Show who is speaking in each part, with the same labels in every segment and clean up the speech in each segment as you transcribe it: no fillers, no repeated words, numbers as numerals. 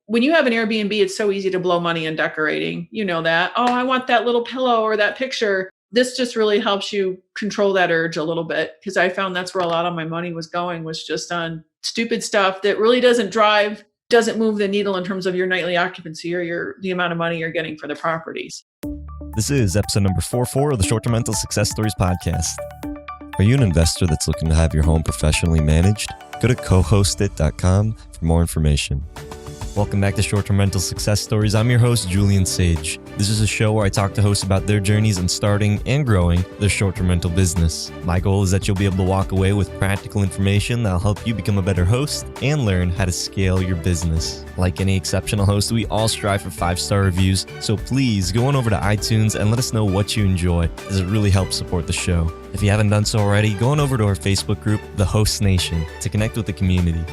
Speaker 1: when you have an Airbnb, it's so easy to blow money in decorating. You know that. Oh, I want that little pillow or that picture. This just really helps you control that urge a little bit, because I found that's where a lot of my money was going, was just on stupid stuff that really doesn't move the needle in terms of your nightly occupancy or the amount of money you're getting for the properties.
Speaker 2: This is episode number 44 of the Short-Term Rental Success Stories podcast. Are you an investor that's looking to have your home professionally managed? Go to cohostit.com for more information. Welcome back to Short-Term Rental Success Stories. I'm your host, Julian Sage. This is a show where I talk to hosts about their journeys in starting and growing their short-term rental business. My goal is that you'll be able to walk away with practical information that'll help you become a better host and learn how to scale your business. Like any exceptional host, we all strive for 5-star reviews, so please go on over to iTunes and let us know what you enjoy, as it really helps support the show. If you haven't done so already, go on over to our Facebook group, The Host Nation, to connect with the community.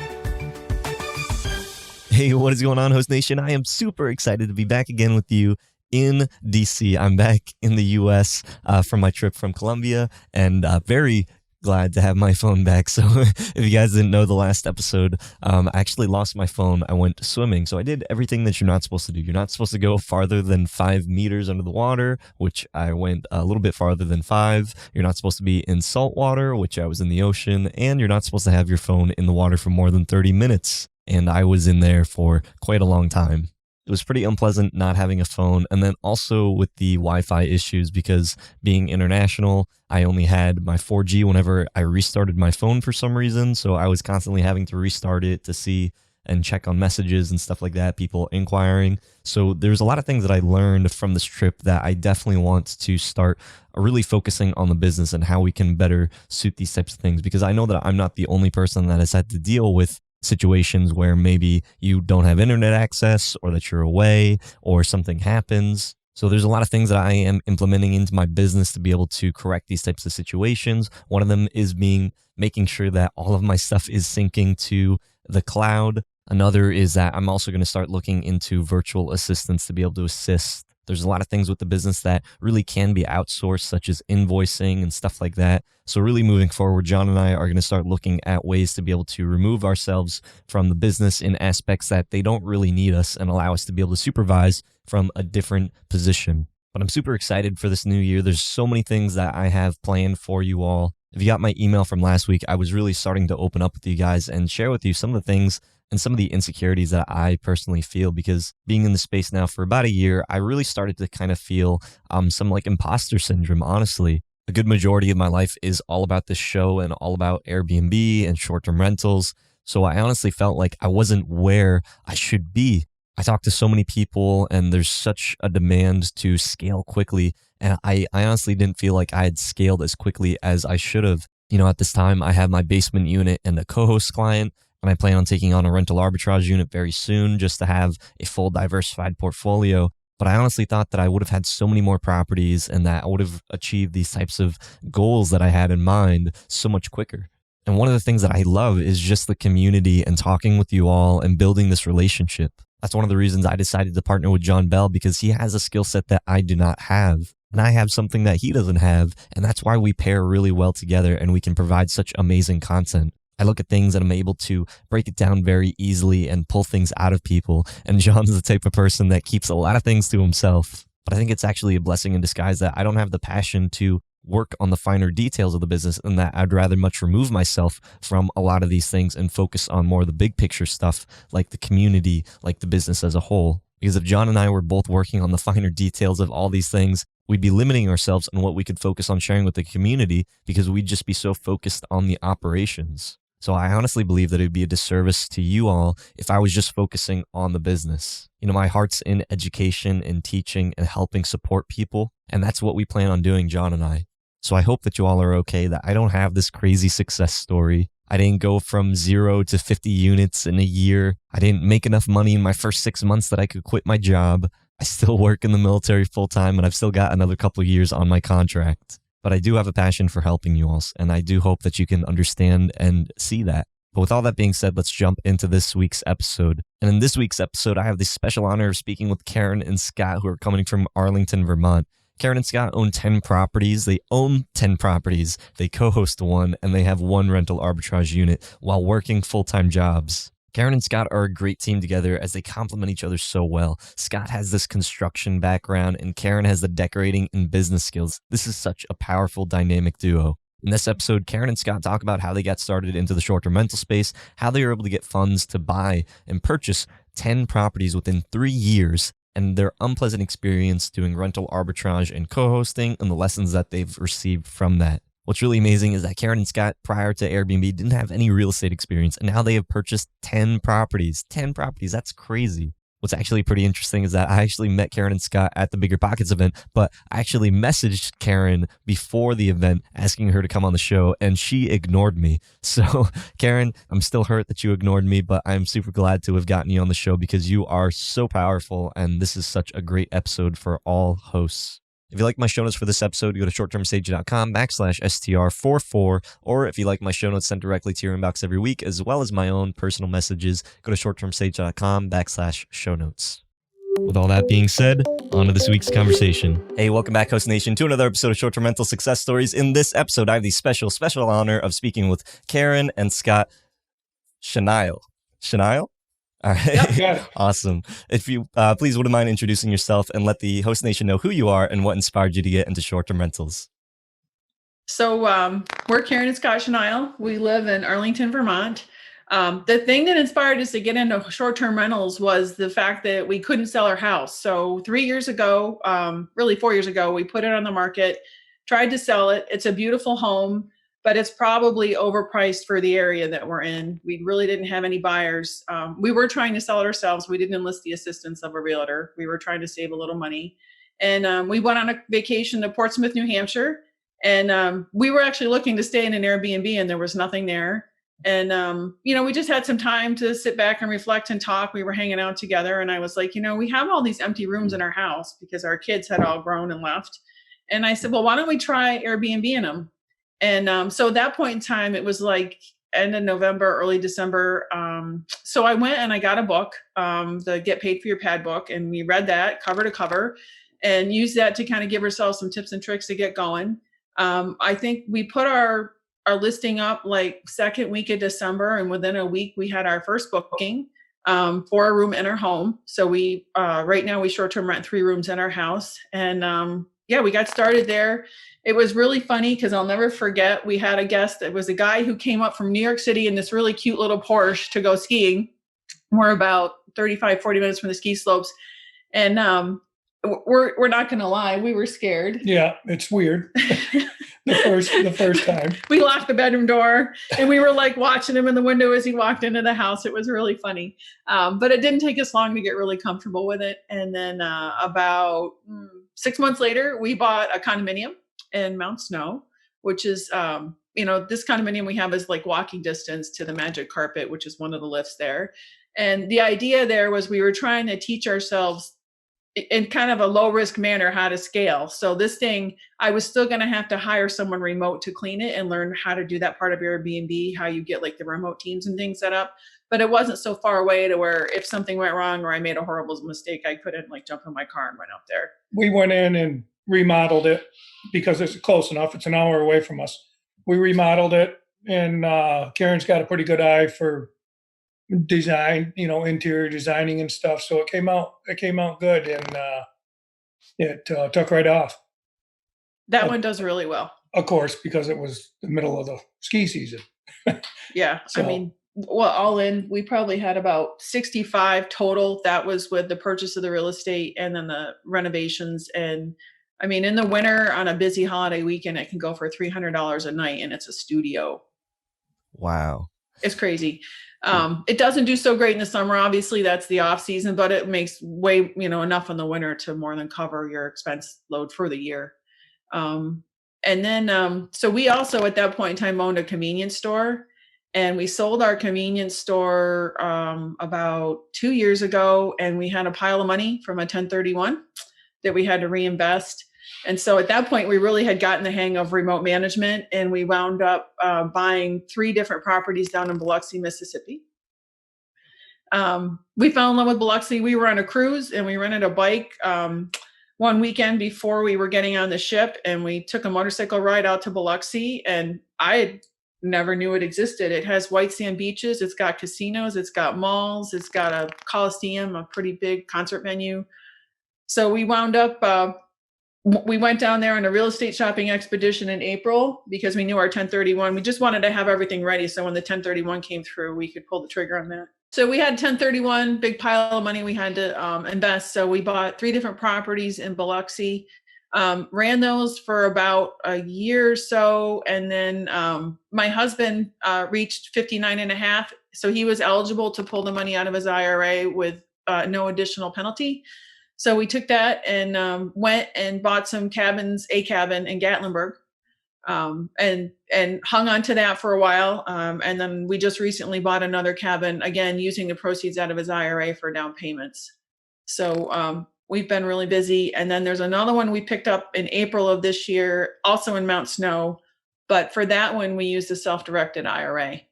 Speaker 2: Hey, what is going on, Host Nation? I am super excited to be back again with you in DC. I'm back in the US from my trip from Colombia, and very glad to have my phone back. So if you guys didn't know, the last episode, I actually lost my phone. I went swimming. So I did everything that you're not supposed to do. You're not supposed to go farther than 5 meters under the water, which I went a little bit farther than 5. You're not supposed to be in salt water, which I was in the ocean, and you're not supposed to have your phone in the water for more than 30 minutes. And I was in there for quite a long time. It was pretty unpleasant not having a phone. And then also with the Wi-Fi issues, because being international, I only had my 4G whenever I restarted my phone for some reason. So I was constantly having to restart it to see and check on messages and stuff like that, people inquiring. So there's a lot of things that I learned from this trip that I definitely want to start really focusing on the business and how we can better suit these types of things. Because I know that I'm not the only person that has had to deal with situations where maybe you don't have internet access, or that you're away, or something happens. So there's a lot of things that I am implementing into my business to be able to correct these types of situations. One of them is making sure that all of my stuff is syncing to the cloud. Another is that I'm also going to start looking into virtual assistants to be able to assist. There's a lot of things with the business that really can be outsourced, such as invoicing and stuff like that. So really moving forward, John and I are going to start looking at ways to be able to remove ourselves from the business in aspects that they don't really need us, and allow us to be able to supervise from a different position. But I'm super excited for this new year. There's so many things that I have planned for you all. If you got my email from last week, I was really starting to open up with you guys and share with you some of the things and some of the insecurities that I personally feel, because being in the space now for about a year, I really started to kind of feel some like imposter syndrome, honestly. A good majority of my life is all about this show and all about Airbnb and short-term rentals. So I honestly felt like I wasn't where I should be. I talked to so many people, and there's such a demand to scale quickly. And I honestly didn't feel like I had scaled as quickly as I should have. You know, at this time, I have my basement unit and a co-host client, and I plan on taking on a rental arbitrage unit very soon, just to have a full diversified portfolio. But I honestly thought that I would have had so many more properties, and that I would have achieved these types of goals that I had in mind so much quicker. And one of the things that I love is just the community and talking with you all and building this relationship. That's one of the reasons I decided to partner with John Bell, because he has a skill set that I do not have. And I have something that he doesn't have. And that's why we pair really well together, and we can provide such amazing content. I look at things and I'm able to break it down very easily and pull things out of people. And John's the type of person that keeps a lot of things to himself. But I think it's actually a blessing in disguise that I don't have the passion to work on the finer details of the business, and that I'd rather much remove myself from a lot of these things and focus on more of the big picture stuff, like the community, like the business as a whole. Because if John and I were both working on the finer details of all these things, we'd be limiting ourselves on what we could focus on sharing with the community, because we'd just be so focused on the operations. So I honestly believe that it would be a disservice to you all if I was just focusing on the business. You know, my heart's in education and teaching and helping support people. And that's what we plan on doing, John and I. So I hope that you all are okay, that I don't have this crazy success story. I didn't go from 0 to 50 units in a year. I didn't make enough money in my first 6 months that I could quit my job. I still work in the military full time, and I've still got another couple of years on my contract. But I do have a passion for helping you all, and I do hope that you can understand and see that. But with all that being said, let's jump into this week's episode. And in this week's episode, I have the special honor of speaking with Karen and Scott, who are coming from Arlington, Vermont. Karen and Scott own 10 properties. They own 10 properties. They co-host one, and they have one rental arbitrage unit while working full-time jobs. Karen and Scott are a great team together as they complement each other so well. Scott has this construction background and Karen has the decorating and business skills. This is such a powerful dynamic duo. In this episode, Karen and Scott talk about how they got started into the short-term rental space, how they were able to get funds to buy and purchase 10 properties within 3 years, and their unpleasant experience doing rental arbitrage and co-hosting and the lessons that they've received from that. What's really amazing is that Karen and Scott, prior to Airbnb, didn't have any real estate experience, and now they have purchased 10 properties. 10 properties, that's crazy. What's actually pretty interesting is that I actually met Karen and Scott at the Bigger Pockets event, but I actually messaged Karen before the event asking her to come on the show, and she ignored me. So, Karen, I'm still hurt that you ignored me, but I'm super glad to have gotten you on the show because you are so powerful, and this is such a great episode for all hosts. If you like my show notes for this episode, go to shorttermsage.com/STR44. Or if you like my show notes sent directly to your inbox every week, as well as my own personal messages, go to shorttermsage.com/show notes. With all that being said, on to this week's conversation. Hey, welcome back, Host Nation, to another episode of Short-Term Rental Success Stories. In this episode, I have the special honor of speaking with Karen and Scott Chenaille. Chenaille? All right.
Speaker 3: Yep, got it.
Speaker 2: Awesome. If you please wouldn't mind introducing yourself and let the Host Nation know who you are and what inspired you to get into short-term rentals.
Speaker 1: So we're Karen and Scott Chenaille. We live in Arlington, Vermont. The thing that inspired us to get into short-term rentals was the fact that we couldn't sell our house. So 3 years ago, really 4 years ago, we put it on the market, tried to sell it. It's a beautiful home, but it's probably overpriced for the area that we're in. We really didn't have any buyers. We were trying to sell it ourselves. We didn't enlist the assistance of a realtor. We were trying to save a little money. And we went on a vacation to Portsmouth, New Hampshire. And we were actually looking to stay in an Airbnb and there was nothing there. And, we just had some time to sit back and reflect and talk. We were hanging out together. And I was like, we have all these empty rooms in our house because our kids had all grown and left. And I said, well, why don't we try Airbnb in them? And so at that point in time, it was like end of November, early December. So I went and I got a book, the Get Paid for Your Pad book. And we read that cover to cover and used that to kind of give ourselves some tips and tricks to get going. I think we put our listing up like second week of December. And within a week, we had our first booking for a room in our home. So we right now we short-term rent 3 rooms in our house. And we got started there. It was really funny because I'll never forget, we had a guest. It was a guy who came up from New York City in this really cute little Porsche to go skiing. We're about 35, 40 minutes from the ski slopes. And we're not going to lie, we were scared.
Speaker 3: Yeah, it's weird. the first time.
Speaker 1: We locked the bedroom door and we were like watching him in the window as he walked into the house. It was really funny. But it didn't take us long to get really comfortable with it. And then about 6 months later, we bought a condominium in Mount Snow, which is, this condominium we have is like walking distance to the Magic Carpet, which is one of the lifts there. And the idea there was we were trying to teach ourselves in kind of a low risk manner how to scale. So this thing, I was still going to have to hire someone remote to clean it and learn how to do that part of Airbnb, how you get like the remote teams and things set up. But it wasn't so far away to where if something went wrong or I made a horrible mistake, I couldn't like jump in my car and run out there.
Speaker 3: We went in and remodeled it because it's close enough. It's an hour away from us. We remodeled it, and Karen's got a pretty good eye for design, interior designing and stuff. So it came out good, and it took right off.
Speaker 1: That one does really well.
Speaker 3: Of course, because it was the middle of the ski season.
Speaker 1: Yeah.
Speaker 3: So,
Speaker 1: I mean, well, all in, we probably had about 65 total. That was with the purchase of the real estate and then the renovations. And I mean, in the winter on a busy holiday weekend, it can go for $300 a night and it's a studio.
Speaker 2: Wow.
Speaker 1: It's crazy. It doesn't do so great in the summer. Obviously that's the off season, but it makes way, enough in the winter to more than cover your expense load for the year. And then, so we also at that point in time owned a convenience store, and we sold our convenience store about 2 years ago, and we had a pile of money from a 1031 that we had to reinvest. And so at that point, we really had gotten the hang of remote management, and we wound up buying 3 different properties down in Biloxi, Mississippi. We fell in love with Biloxi. We were on a cruise and we rented a bike one weekend before we were getting on the ship, and we took a motorcycle ride out to Biloxi. And I had never knew it existed. It has white sand beaches. It's got casinos. It's got malls. It's got a coliseum, a pretty big concert venue. So we wound up, we went down there on a real estate shopping expedition in April because we knew our 1031. We just wanted to have everything ready. So when the 1031 came through, we could pull the trigger on that. So we had 1031, big pile of money we had to invest. So we bought 3 different properties in Biloxi, ran those for about a year or so. And then my husband reached 59 and a half. So he was eligible to pull the money out of his IRA with no additional penalty. So we took that and went and bought some cabins, a cabin in Gatlinburg, and hung on to that for a while. And then we just recently bought another cabin, again, using the proceeds out of his IRA for down payments. So we've been really busy. And then there's another one we picked up in April of this year, also in Mount Snow. But for that one, we used a self-directed IRA.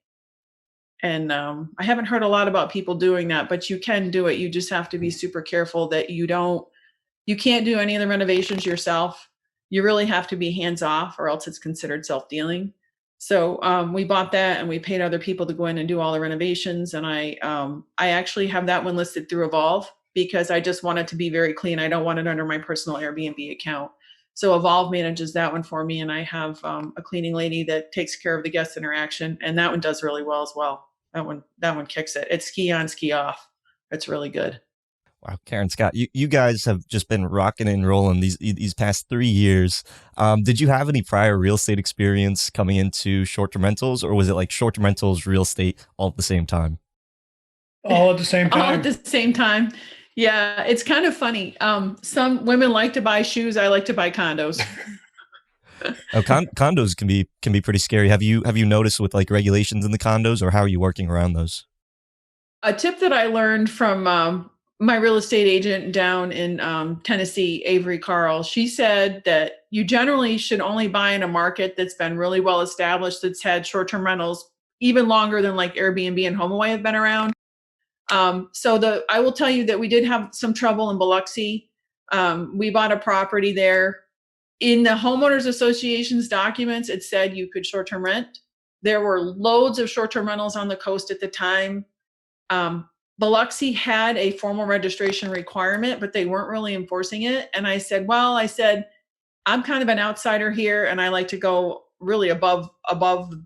Speaker 1: And I haven't heard a lot about people doing that, but you can do it. You just have to be super careful that you can't do any of the renovations yourself. You really have to be hands off or else it's considered self-dealing. So we bought that and we paid other people to go in and do all the renovations. And I actually have that one listed through Evolve because I just want it to be very clean. I don't want it under my personal Airbnb account. So Evolve manages that one for me. And I have a cleaning lady that takes care of the guest interaction. And that one does really well as well. That one kicks it. It's ski on, ski off. It's really good.
Speaker 2: Wow, Karen, Scott, you guys have just been rocking and rolling these past 3 years. Did you have any prior real estate experience coming into short-term rentals, or was it like short-term rentals, real estate all at the same time?
Speaker 3: All at the same time.
Speaker 1: All at the same time. Yeah, it's kind of funny. Some women like to buy shoes. I like to buy condos.
Speaker 2: Oh, condos can be pretty scary. Have you noticed with like regulations in the condos, or how are you working around those?
Speaker 1: A tip that I learned from my real estate agent down in Tennessee, Avery Carl, she said that you generally should only buy in a market that's been really well established, that's had short-term rentals even longer than like Airbnb and HomeAway have been around. I will tell you that we did have some trouble in Biloxi. We bought a property there. In the homeowners association's documents, it said you could short-term rent. There were loads of short-term rentals on the coast at the time. Biloxi had a formal registration requirement, but they weren't really enforcing it. And I said, I'm kind of an outsider here and I like to go really above, on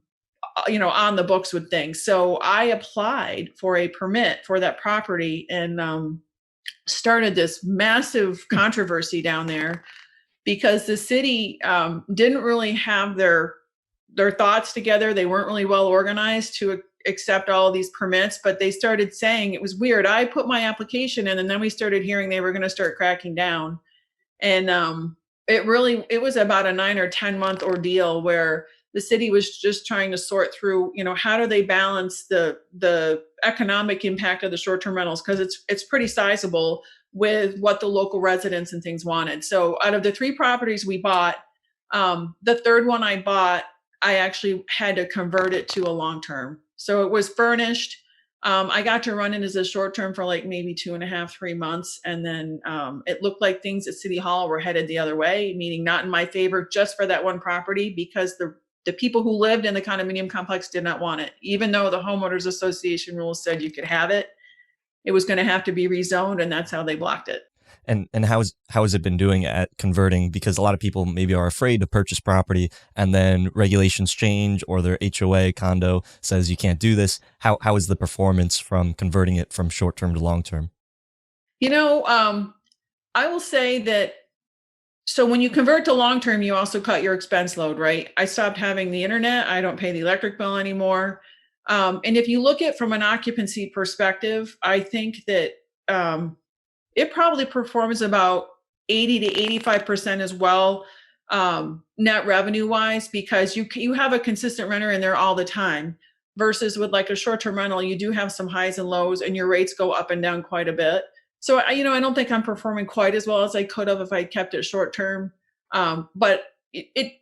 Speaker 1: the books with things. So I applied for a permit for that property and started this massive controversy down there because the city didn't really have their thoughts together. They weren't really well organized to accept all of these permits, but they started saying, it was weird. I put my application in and then we started hearing they were going to start cracking down. And it was about a 9 or 10 month ordeal where the city was just trying to sort through, how do they balance the economic impact of the short-term rentals? Because it's pretty sizable with what the local residents and things wanted. So out of the 3 properties we bought, the third one I bought, I actually had to convert it to a long-term. So it was furnished. I got to run it as a short-term for like maybe 2.5, 3 months. And then it looked like things at City Hall were headed the other way, meaning not in my favor just for that one property because the people who lived in the condominium complex did not want it. Even though the homeowners association rules said you could have it, it was going to have to be rezoned, and that's how they blocked it.
Speaker 2: And how has it been doing at converting? Because a lot of people maybe are afraid to purchase property and then regulations change or their HOA condo says you can't do this. How is the performance from converting it from short term to long term?
Speaker 1: I will say that. So when you convert to long term, you also cut your expense load, right? I stopped having the internet. I don't pay the electric bill anymore. And if you look at from an occupancy perspective, I think that it probably performs about 80 to 85% as well, net revenue wise, because you have a consistent renter in there all the time versus with like a short-term rental, you do have some highs and lows and your rates go up and down quite a bit. So I don't think I'm performing quite as well as I could have if I kept it short-term. But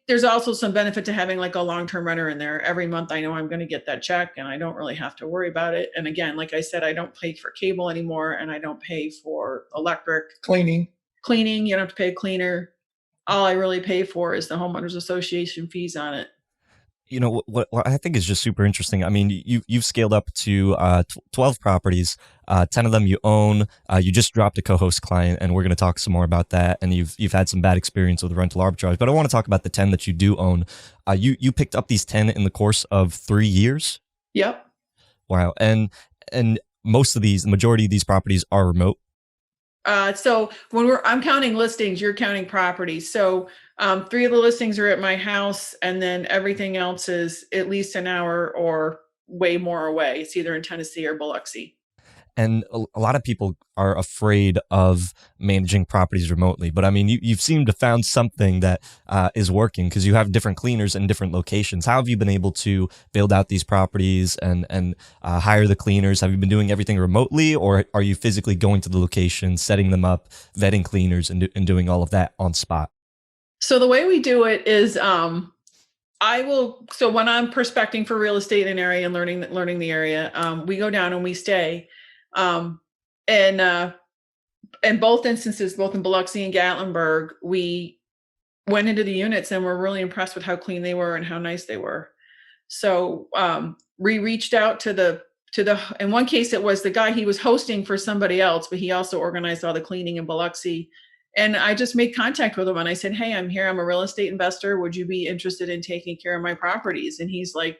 Speaker 1: there's also some benefit to having like a long-term renter in there. Every month I know I'm going to get that check and I don't really have to worry about it. And again, like I said, I don't pay for cable anymore and I don't pay for electric. Cleaning, you don't have to pay a cleaner. All I really pay for is the homeowners association fees on it.
Speaker 2: What I think is just super interesting. I mean, you've scaled up to 12 properties, 10 of them you own. You just dropped a co-host client, and we're going to talk some more about that. And you've had some bad experience with rental arbitrage, but I want to talk about the 10 that you do own. You picked up these 10 in the course of 3 years.
Speaker 1: Yep.
Speaker 2: Wow, and the majority of these properties are remote.
Speaker 1: So when I'm counting listings, you're counting properties. So 3 of the listings are at my house, and then everything else is at least an hour or way more away. It's either in Tennessee or Biloxi.
Speaker 2: And a lot of people are afraid of managing properties remotely. But I mean, you've seemed to found something that is working, because you have different cleaners in different locations. How have you been able to build out these properties and hire the cleaners? Have you been doing everything remotely, or are you physically going to the location, setting them up, vetting cleaners, and doing all of that on spot?
Speaker 1: So the way we do it is so when I'm prospecting for real estate in an area and learning the area, we go down and we stay. And in both instances, both in Biloxi and Gatlinburg, we went into the units and were really impressed with how clean they were and how nice they were. So we reached out to in one case, it was the guy, he was hosting for somebody else, but he also organized all the cleaning in Biloxi. And I just made contact with him and I said, hey, I'm here. I'm a real estate investor. Would you be interested in taking care of my properties? And he's like,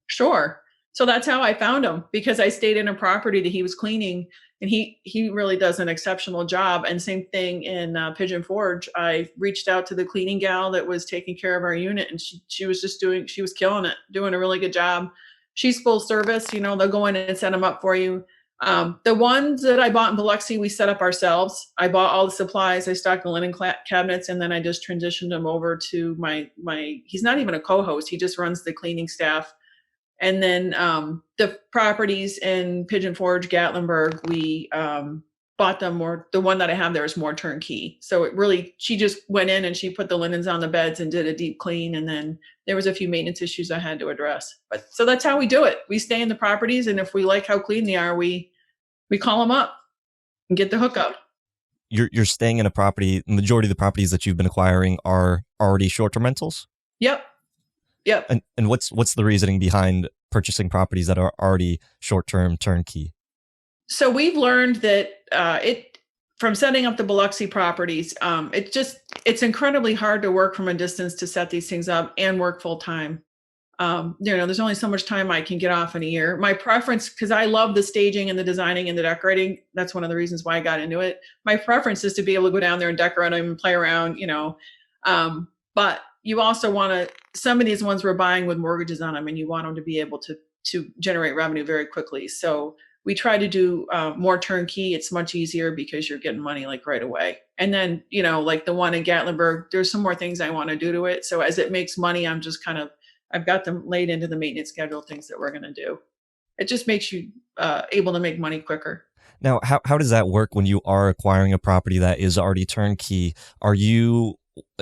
Speaker 1: sure. So that's how I found him, because I stayed in a property that he was cleaning, and he really does an exceptional job. And same thing in Pigeon Forge. I reached out to the cleaning gal that was taking care of our unit, and she was killing it, doing a really good job. She's full service, they'll go in and set them up for you. The ones that I bought in Biloxi, we set up ourselves. I bought all the supplies, I stocked the linen cabinets, and then I just transitioned them over to my, he's not even a co-host, he just runs the cleaning staff. And then the properties in Pigeon Forge, Gatlinburg, we bought them more. The one that I have there is more turnkey. So she just went in and she put the linens on the beds and did a deep clean. And then there was a few maintenance issues I had to address. But so that's how we do it. We stay in the properties, and if we like how clean they are, we call them up and get the hookup.
Speaker 2: You're staying in a property. The majority of the properties that you've been acquiring are already short-term rentals?
Speaker 1: Yep.
Speaker 2: And what's the reasoning behind purchasing properties that are already short-term turnkey?
Speaker 1: So we've learned that from setting up the Biloxi properties, it's incredibly hard to work from a distance to set these things up and work full time. There's only so much time I can get off in a year. My preference, because I love the staging and the designing and the decorating, that's one of the reasons why I got into it. My preference is to be able to go down there and decorate them and play around, but you also want to, some of these ones we're buying with mortgages on them, and you want them to be able to generate revenue very quickly. So we try to do more turnkey. It's much easier because you're getting money like right away. And then, like the one in Gatlinburg, there's some more things I want to do to it. So as it makes money, I've got them laid into the maintenance schedule, things that we're going to do. It just makes you able to make money quicker.
Speaker 2: Now, how does that work when you are acquiring a property that is already turnkey?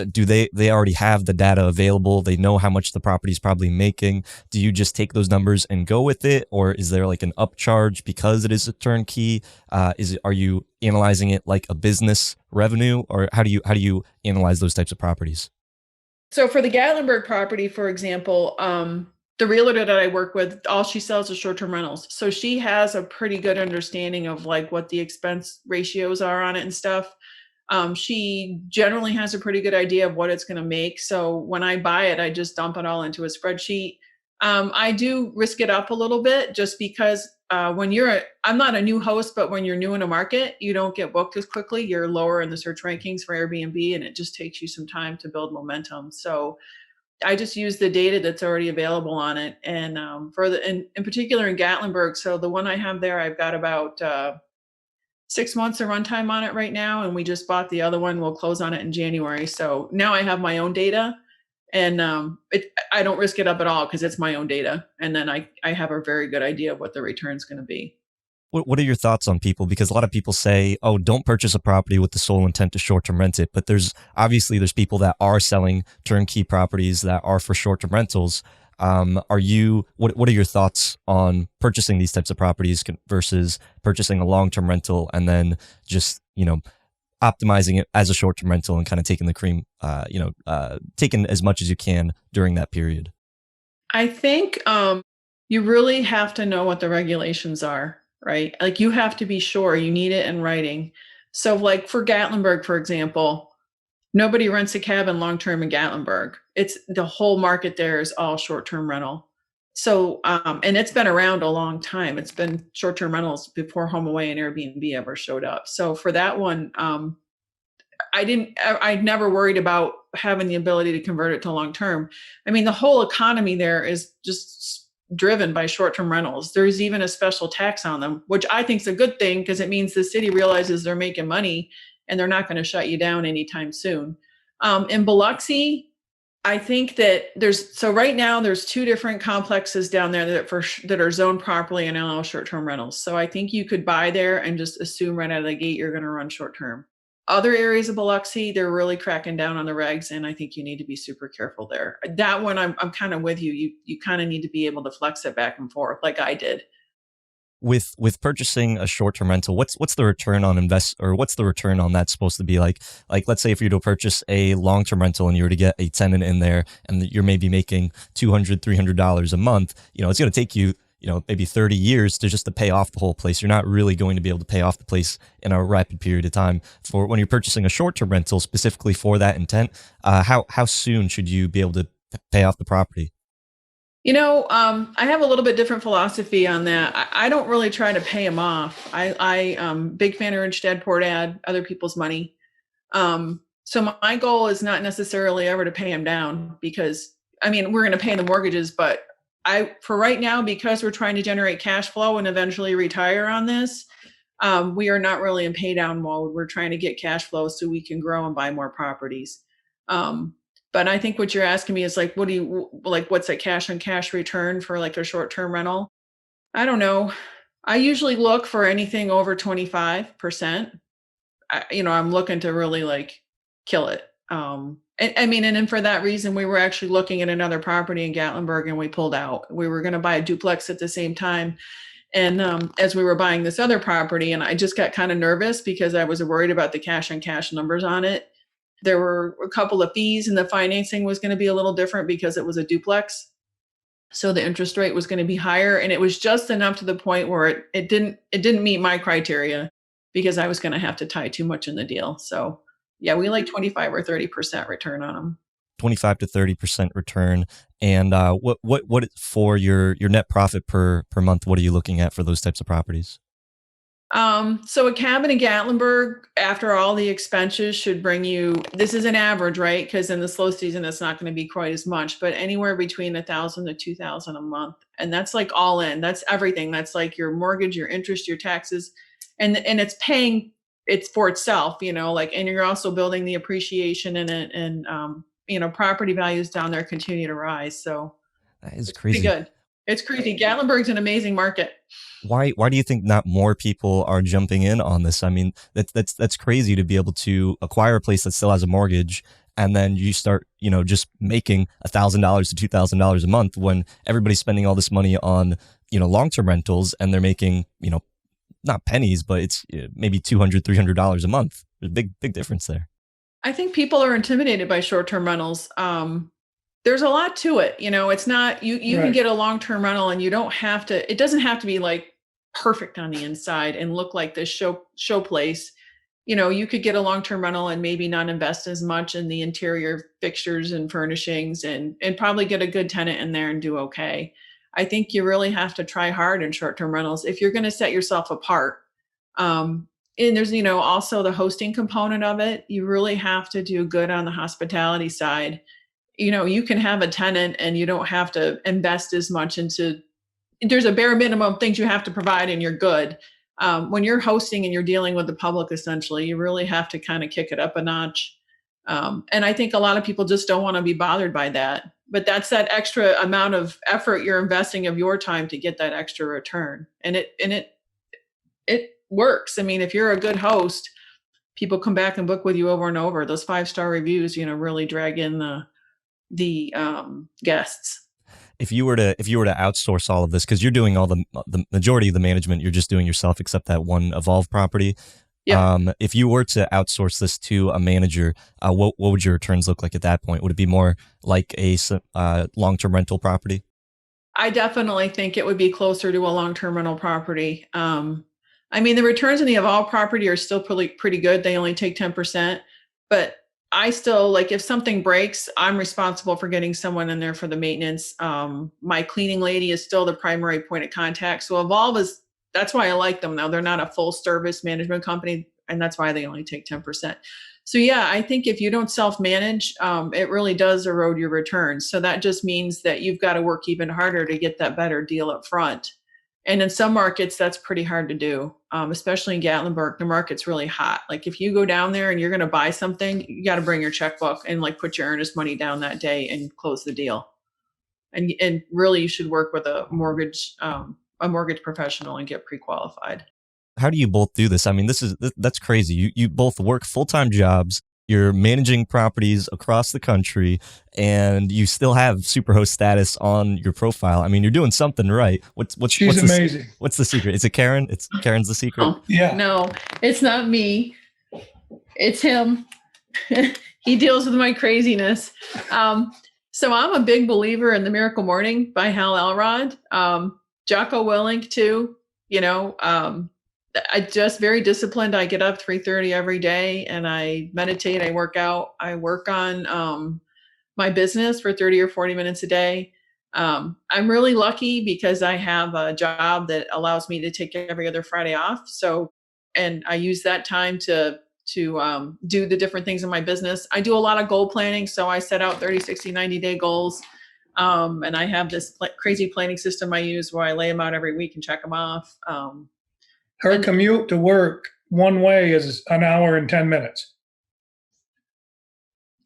Speaker 2: Do they already have the data available? They know how much the property is probably making. Do you just take those numbers and go with it? Or is there like an upcharge because it is a turnkey? Are you analyzing it like a business revenue, or how do you analyze those types of properties?
Speaker 1: So for the Gatlinburg property, for example, the realtor that I work with, all she sells is short-term rentals. So she has a pretty good understanding of like what the expense ratios are on it and stuff. She generally has a pretty good idea of what it's going to make. So when I buy it, I just dump it all into a spreadsheet. I do risk it up a little bit just because I'm not a new host, but when you're new in a market, you don't get booked as quickly. You're lower in the search rankings for Airbnb, and it just takes you some time to build momentum. So I just use the data that's already available on it. And in particular in Gatlinburg, so the one I have there, I've got about 6 months of runtime on it right now, and we just bought the other one. We'll close on it in January. So now I have my own data, and I don't risk it up at all because it's my own data. And then I have a very good idea of what the return is going to be.
Speaker 2: What are your thoughts on people? Because a lot of people say, oh, don't purchase a property with the sole intent to short-term rent it. But there's people that are selling turnkey properties that are for short-term rentals. What are your thoughts on purchasing these types of properties versus purchasing a long-term rental and then just, optimizing it as a short-term rental and kind of taking the cream, taking as much as you can during that period?
Speaker 1: I think you really have to know what the regulations are, right? Like you have to be sure you need it in writing. So, like for Gatlinburg, for example, nobody rents a cabin long term in Gatlinburg. It's the whole market there is all short term rental. So, and it's been around a long time. It's been short term rentals before HomeAway and Airbnb ever showed up. So, for that one, I never worried about having the ability to convert it to long term. I mean, the whole economy there is just driven by short term rentals. There's even a special tax on them, which I think is a good thing because it means the city realizes they're making money and they're not going to shut you down anytime soon. In Biloxi, I think that right now there's two different complexes down there that are zoned properly and allow short-term rentals. So I think you could buy there and just assume right out of the gate you're going to run short-term. Other areas of Biloxi, they're really cracking down on the regs, and I think you need to be super careful there. That one, I'm kind of with you. You kind of need to be able to flex it back and forth, like I did.
Speaker 2: With purchasing a short-term rental, what's the return on what's the return on that supposed to be like? Like, let's say if you were to purchase a long-term rental and you were to get a tenant in there and you're maybe making $200-$300 a month, it's going to take you, maybe 30 years to pay off the whole place. You're not really going to be able to pay off the place in a rapid period of time. For when you're purchasing a short-term rental specifically for that intent, how soon should you be able to pay off the property?
Speaker 1: I have a little bit different philosophy on that. I don't really try to pay them off. Big fan of Rich Dad Poor Dad, other people's money. So my goal is not necessarily ever to pay them down because, we're going to pay the mortgages, but for right now, because we're trying to generate cash flow and eventually retire on this, we are not really in pay down mode. We're trying to get cash flow so we can grow and buy more properties. But I think what you're asking me is like, what's a cash on cash return for like a short-term rental? I don't know. I usually look for anything over 25%. I'm looking to really like kill it. And then for that reason, we were actually looking at another property in Gatlinburg and we pulled out. We were going to buy a duplex at the same time. And as we were buying this other property, and I just got kind of nervous because I was worried about the cash on cash numbers on it. There were a couple of fees and the financing was going to be a little different because it was a duplex. So the interest rate was going to be higher. And it was just enough to the point where it didn't meet my criteria because I was going to have to tie too much in the deal. So yeah, we like 25 or 30% return on them.
Speaker 2: 25 to 30% return. And what for your net profit per month, what are you looking at for those types of properties?
Speaker 1: So a cabin in Gatlinburg, after all the expenses, should bring you, this is an average, right? Because in the slow season, it's not going to be quite as much, but anywhere between $1,000 to $2,000 a month. And that's like all in, that's everything. That's like your mortgage, your interest, your taxes, and it's paying it's for itself, and you're also building the appreciation in it. And, property values down there continue to rise. So
Speaker 2: That is
Speaker 1: it's pretty
Speaker 2: crazy.
Speaker 1: good. It's crazy. Gatlinburg's an amazing market.
Speaker 2: Why do you think not more people are jumping in on this? That's crazy to be able to acquire a place that still has a mortgage and then you start, just making $1,000 to $2,000 a month when everybody's spending all this money on, long-term rentals and they're making, not pennies, but it's maybe $200-$300 a month. There's a big difference there.
Speaker 1: I think people are intimidated by short-term rentals. There's a lot to it. It's not, you can
Speaker 3: Right.
Speaker 1: get a long-term rental and it doesn't have to be like perfect on the inside and look like this show place. You could get a long-term rental and maybe not invest as much in the interior fixtures and furnishings and probably get a good tenant in there and do okay. I think you really have to try hard in short-term rentals if you're going to set yourself apart. And there's, also the hosting component of it. You really have to do good on the hospitality side. You can have a tenant and you don't have to invest as much there's a bare minimum things you have to provide and you're good. When you're hosting and you're dealing with the public, essentially, you really have to kind of kick it up a notch. And I think a lot of people just don't want to be bothered by that. But that's that extra amount of effort you're investing of your time to get that extra return. And it works. If you're a good host, people come back and book with you over and over. Those 5-star reviews, really drag in the guests.
Speaker 2: If you were to outsource all of this, because you're doing all the majority of the management, you're just doing yourself, except that one Evolve property.
Speaker 1: Yeah.
Speaker 2: If you were to outsource this to a manager, what would your returns look like at that point? Would it be more like a long-term rental property?
Speaker 1: I definitely think it would be closer to a long-term rental property. I mean, the returns in the Evolve property are still pretty good. They only take 10%, but I still like if something breaks, I'm responsible for getting someone in there for the maintenance. My cleaning lady is still the primary point of contact. So Evolve is that's why I like them though. They're not a full service management company, and that's why they only take 10%. So yeah, I think if you don't self-manage, it really does erode your returns. So that just means that you've got to work even harder to get that better deal up front. And in some markets, that's pretty hard to do, especially in Gatlinburg. The market's really hot. Like if you go down there and you're going to buy something, you got to bring your checkbook and like put your earnest money down that day and close the deal. And really, you should work with a mortgage professional and get pre-qualified.
Speaker 2: How do you both do this? I mean, that's crazy. You both work full-time jobs. You're managing properties across the country, and you still have superhost status on your profile. I mean, you're doing something right.
Speaker 3: She's amazing.
Speaker 2: What's the secret? Is it Karen? Karen's the secret.
Speaker 1: Oh,
Speaker 3: Yeah.
Speaker 1: no, it's not me. It's him. He deals with my craziness. So I'm a big believer in The Miracle Morning by Hal Elrod. Jocko Willink too. I just very disciplined. I get up 3:30 every day and I meditate. I work out. I work on my business for 30 or 40 minutes a day. I'm really lucky because I have a job that allows me to take every other Friday off. So, and I use that time to do the different things in my business. I do a lot of goal planning. So I set out 30, 60, 90-day goals. And I have this crazy planning system I use where I lay them out every week and check them off.
Speaker 3: Her commute to work one way is an hour and 10 minutes.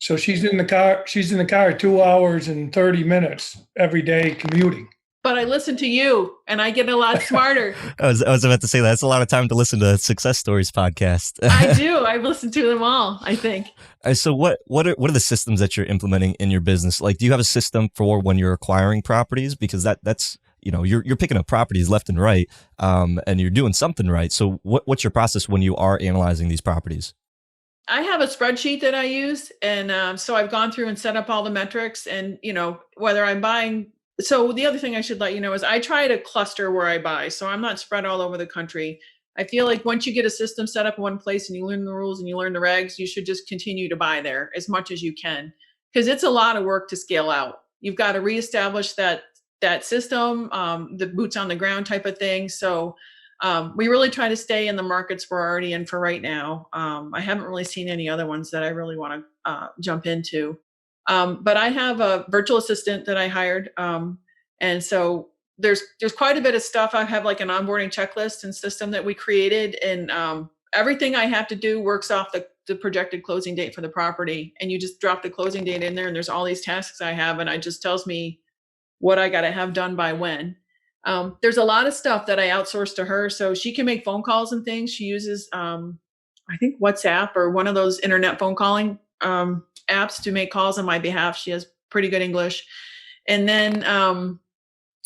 Speaker 3: So she's in the car 2 hours and 30 minutes every day commuting.
Speaker 1: But I listen to you and I get a lot smarter.
Speaker 2: I was about to say that's a lot of time to listen to Success Stories podcast.
Speaker 1: I do. I've listened to them all, I think.
Speaker 2: So what are the systems that you're implementing in your business? Like, do you have a system for when you're acquiring properties? Because that's you're picking up properties left and right, and you're doing something right. So what's your process when you are analyzing these properties?
Speaker 1: I have a spreadsheet that I use, and so I've gone through and set up all the metrics, and whether I'm buying. So the other thing I should let you know is I try to cluster where I buy, so I'm not spread all over the country. I feel like once you get a system set up in one place and you learn the rules and you learn the regs, you should just continue to buy there as much as you can, because it's a lot of work to scale out. You've got to reestablish that system, the boots on the ground type of thing. So we really try to stay in the markets we're already in for right now. I haven't really seen any other ones that I really want to jump into. But I have a virtual assistant that I hired. And so there's quite a bit of stuff. I have like an onboarding checklist and system that we created, and everything I have to do works off the projected closing date for the property. And you just drop the closing date in there, and there's all these tasks I have, and it just tells me what I got to have done by when. There's a lot of stuff that I outsource to her, so she can make phone calls and things. She uses, I think, WhatsApp or one of those internet phone calling apps to make calls on my behalf. She has pretty good English. And then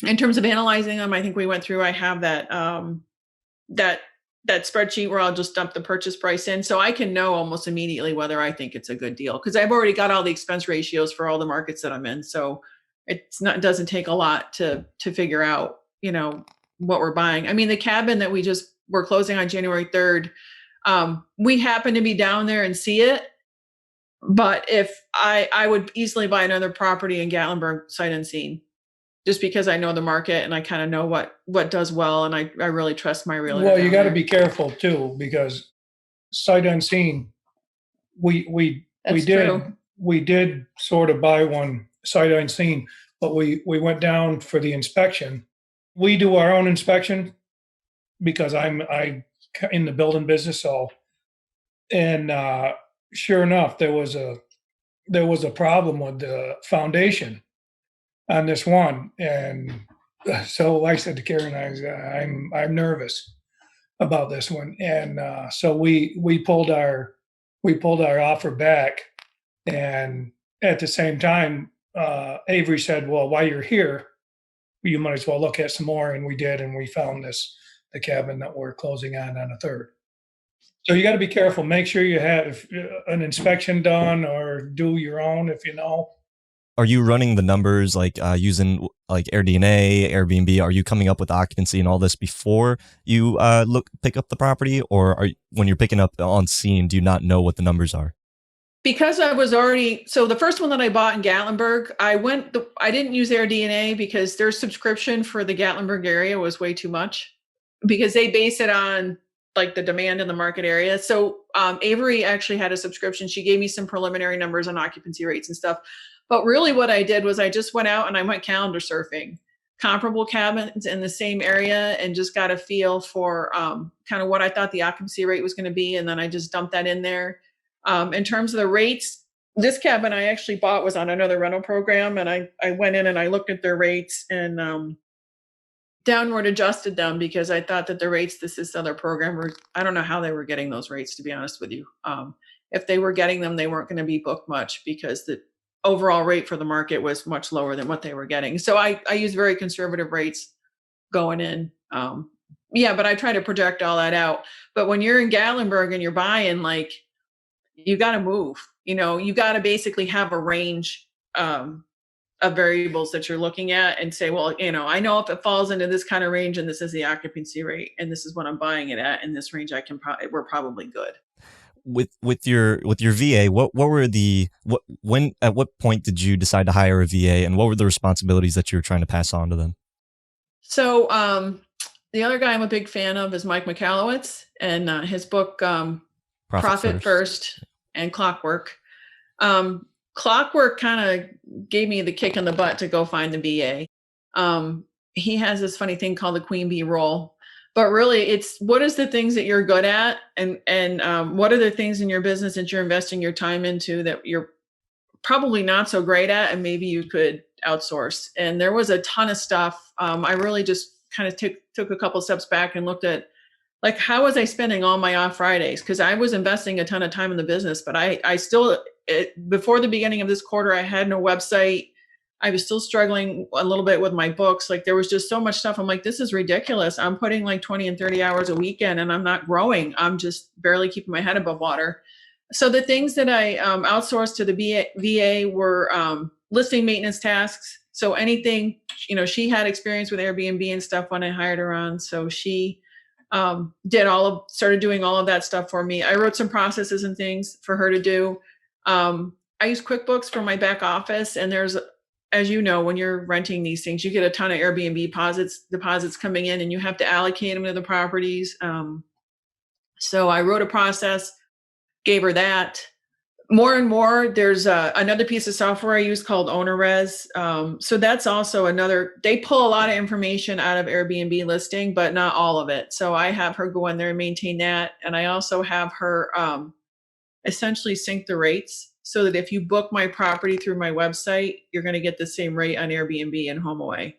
Speaker 1: in terms of analyzing them, I think we went through. I have that spreadsheet where I'll just dump the purchase price in, so I can know almost immediately whether I think it's a good deal, because I've already got all the expense ratios for all the markets that I'm in. So it doesn't take a lot to figure out, what we're buying. I mean, the cabin that we're closing on January 3rd, we happen to be down there and see it. But if I would easily buy another property in Gatlinburg sight unseen, just because I know the market and I kind of know what does well, and I really trust my realtor.
Speaker 3: Well, you got to be careful too, because sight unseen, we did sort of buy one sight unseen, but we went down for the inspection. We do our own inspection because I'm in the building business, so and sure enough, there was a problem with the foundation on this one, and so I said to Karen, I'm nervous about this one, and so we pulled our offer back, and at the same time, Avery said, "Well, while you're here, you might as well look at some more," and we did, and we found the cabin that we're closing on a third. So you got to be careful. Make sure you have an inspection done, or do your own if you know.
Speaker 2: Are you running the numbers like using like AirDNA, Airbnb? Are you coming up with occupancy and all this before you pick up the property, or when you're picking up on scene, do you not know what the numbers are?
Speaker 1: Because I was already, so the first one that I bought in Gatlinburg, I didn't use AirDNA because their subscription for the Gatlinburg area was way too much because they base it on like the demand in the market area. So Avery actually had a subscription. She gave me some preliminary numbers on occupancy rates and stuff. But really what I did was I just went out and I went calendar surfing, comparable cabins in the same area, and just got a feel for kind of what I thought the occupancy rate was going to be. And then I just dumped that in there. In terms of the rates, this cabin I actually bought was on another rental program. And I went in and I looked at their rates and downward adjusted them because I thought that the rates this other program were, I don't know how they were getting those rates, to be honest with you. If they were getting them, they weren't going to be booked much because the overall rate for the market was much lower than what they were getting. So I use very conservative rates going in. But I try to project all that out. But when you're in Gatlinburg and you're buying, like, you got to move, you got to basically have a range of variables that you're looking at and say, well, I know if it falls into this kind of range and this is the occupancy rate and this is what I'm buying it at in this range, we're probably good.
Speaker 2: With your VA, at what point did you decide to hire a VA, and what were the responsibilities that you were trying to pass on to them?
Speaker 1: So the other guy I'm a big fan of is Mike Michalowicz, and his book Profit First and Clockwork. Clockwork kind of gave me the kick in the butt to go find the VA. He has this funny thing called the queen bee role, but really it's what is the things that you're good at and what are the things in your business that you're investing your time into that you're probably not so great at and maybe you could outsource. And there was a ton of stuff. I really just kind of took a couple steps back and looked at, like, how was I spending all my off Fridays? Because I was investing a ton of time in the business, but I still, before the beginning of this quarter, I had no website. I was still struggling a little bit with my books. Like, there was just so much stuff. I'm like, this is ridiculous. I'm putting like 20 and 30 hours a weekend and I'm not growing. I'm just barely keeping my head above water. So the things that I outsourced to the VA were listing maintenance tasks. So anything, she had experience with Airbnb and stuff when I hired her on. So she started doing all of that stuff for me. I wrote some processes and things for her to do. I use QuickBooks for my back office, and there's, as you know, when you're renting these things, you get a ton of Airbnb deposits coming in, and you have to allocate them to the properties. So I wrote a process, gave her that. More and more, there's another piece of software I use called OwnerRez. So that's also they pull a lot of information out of Airbnb listing, but not all of it. So I have her go in there and maintain that. And I also have her essentially sync the rates so that if you book my property through my website, you're going to get the same rate on Airbnb and HomeAway.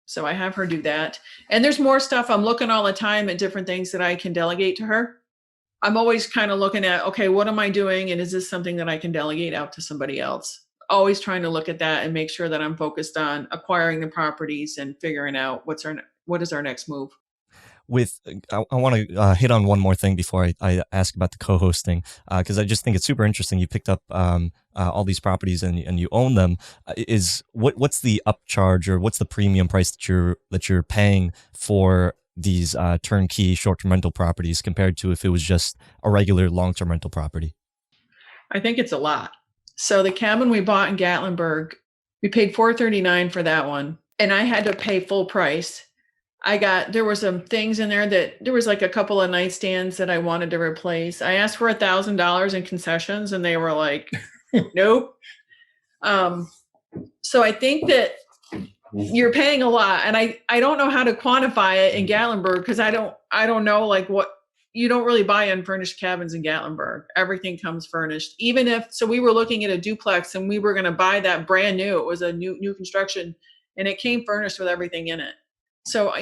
Speaker 1: So I have her do that. And there's more stuff. I'm looking all the time at different things that I can delegate to her. I'm always kind of looking at, okay, what am I doing? And is this something that I can delegate out to somebody else? Always trying to look at that and make sure that I'm focused on acquiring the properties and figuring out what is our next move.
Speaker 2: I want to hit on one more thing before I ask about the co-hosting, because I just think it's super interesting. You picked up all these properties and you own them. What's the upcharge, or what's the premium price that you're paying for these turnkey short-term rental properties compared to if it was just a regular long-term rental property?
Speaker 1: I think it's a lot. So the cabin we bought in Gatlinburg, we paid $439 for that one, and I had to pay full price. There were some things in there there was like a couple of nightstands that I wanted to replace. I asked for $1,000 in concessions and they were like, nope. So I think that you're paying a lot, and I don't know how to quantify it in Gatlinburg because I don't know, like, what, you don't really buy unfurnished cabins in Gatlinburg. Everything comes furnished. So we were looking at a duplex and we were going to buy that brand new. It was a new construction and it came furnished with everything in it. So,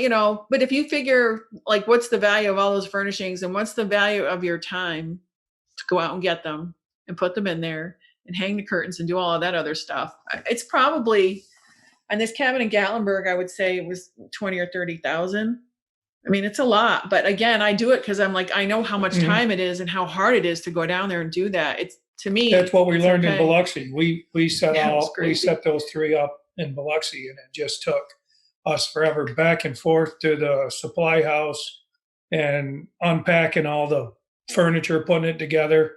Speaker 1: but if you figure, like, what's the value of all those furnishings and what's the value of your time to go out and get them and put them in there and hang the curtains and do all of that other stuff, it's probably, on this cabin in Gatlinburg, I would say it was 20 or 30,000. I mean, it's a lot, but again, I do it because I'm like, I know how much time it is and how hard it is to go down there and do that. to me,
Speaker 3: That's what we
Speaker 1: it's
Speaker 3: learned in
Speaker 1: okay.
Speaker 3: Biloxi. We set
Speaker 1: Yeah, it was
Speaker 3: all we
Speaker 1: crazy.
Speaker 3: set those three up in Biloxi, and it just took us forever back and forth to the supply house and unpacking all the furniture, putting it together.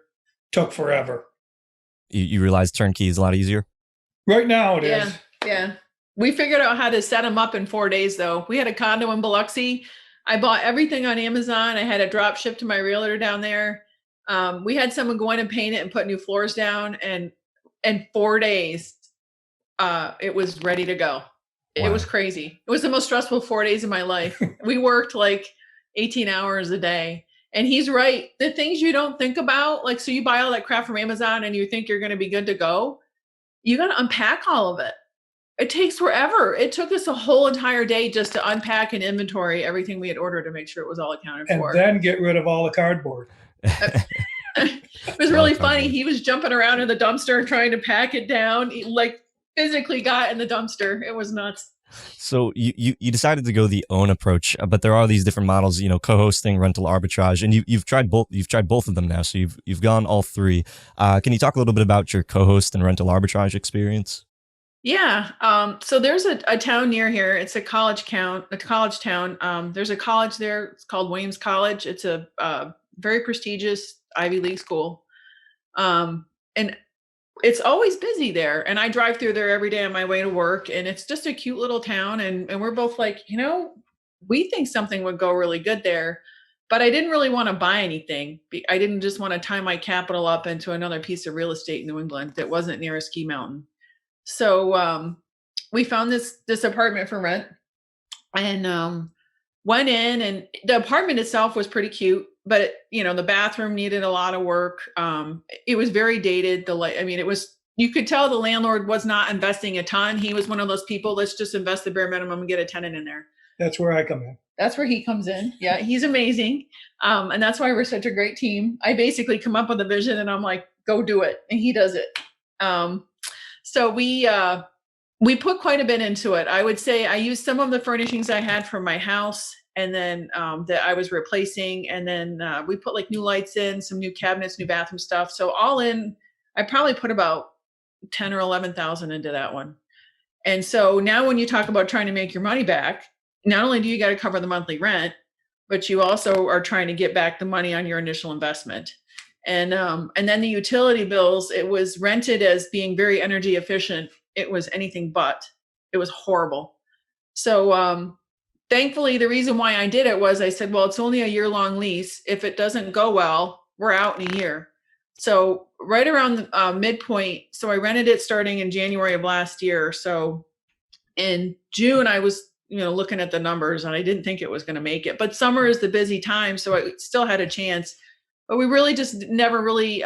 Speaker 3: Took forever.
Speaker 2: You realize turnkey is a lot easier?
Speaker 3: Right now it
Speaker 1: Yeah,
Speaker 3: is.
Speaker 1: yeah. We figured out how to set them up in 4 days, though. We had a condo in Biloxi. I bought everything on Amazon. I had it drop shipped to my realtor down there. We had someone go in and paint it and put new floors down, and in 4 days, it was ready to go. It
Speaker 2: Wow.
Speaker 1: was crazy. It was the most stressful 4 days of my life. We worked like 18 hours a day. And he's right. The things you don't think about, like, so you buy all that crap from Amazon and you think you're going to be good to go. You got to unpack all of it. It takes forever. It took us a whole entire day just to unpack and inventory everything we had ordered to make sure it was all accounted
Speaker 3: And
Speaker 1: for.
Speaker 3: then get rid of all the cardboard.
Speaker 1: It was really funny. He was jumping around in the dumpster trying to pack it down. He, like, physically got in the dumpster. It was nuts.
Speaker 2: So you decided to go the own approach, but there are these different models, co-hosting, rental arbitrage, and you've tried both. You've tried both of them now, so you've gone all three. Can you talk a little bit about your co-host and rental arbitrage experience?
Speaker 1: Yeah. So there's a town near here. It's a college town. There's a college there. It's called Williams College. It's a very prestigious Ivy League school. And it's always busy there. And I drive through there every day on my way to work. And it's just a cute little town. And we're both like, we think something would go really good there. But I didn't really want to buy anything. I didn't just want to tie my capital up into another piece of real estate in New England that wasn't near a ski mountain. So we found this apartment for rent, and went in, and the apartment itself was pretty cute, but the bathroom needed a lot of work. It was very dated. You could tell the landlord was not investing a ton. He was one of those people, let's just invest the bare minimum and get a tenant in there.
Speaker 3: That's where I come in.
Speaker 1: That's where he comes in. Yeah, he's amazing. And that's why we're such a great team. I basically come up with a vision and I'm like, go do it. And he does it. So we put quite a bit into it. I would say I used some of the furnishings I had from my house, and then that I was replacing. And then we put like new lights in, some new cabinets, new bathroom stuff. So all in, I probably put about 10 or 11,000 into that one. And so now when you talk about trying to make your money back, not only do you got to cover the monthly rent, but you also are trying to get back the money on your initial investment. And then the utility bills, it was rented as being very energy efficient. It was anything but. It was horrible. So thankfully, the reason why I did it was I said, well, it's only a year-long lease. If it doesn't go well, we're out in a year. So right around midpoint, so I rented it starting in January of last year. So in June, I was looking at the numbers, and I didn't think it was going to make it. But summer is the busy time, so I still had a chance. But we really just never really,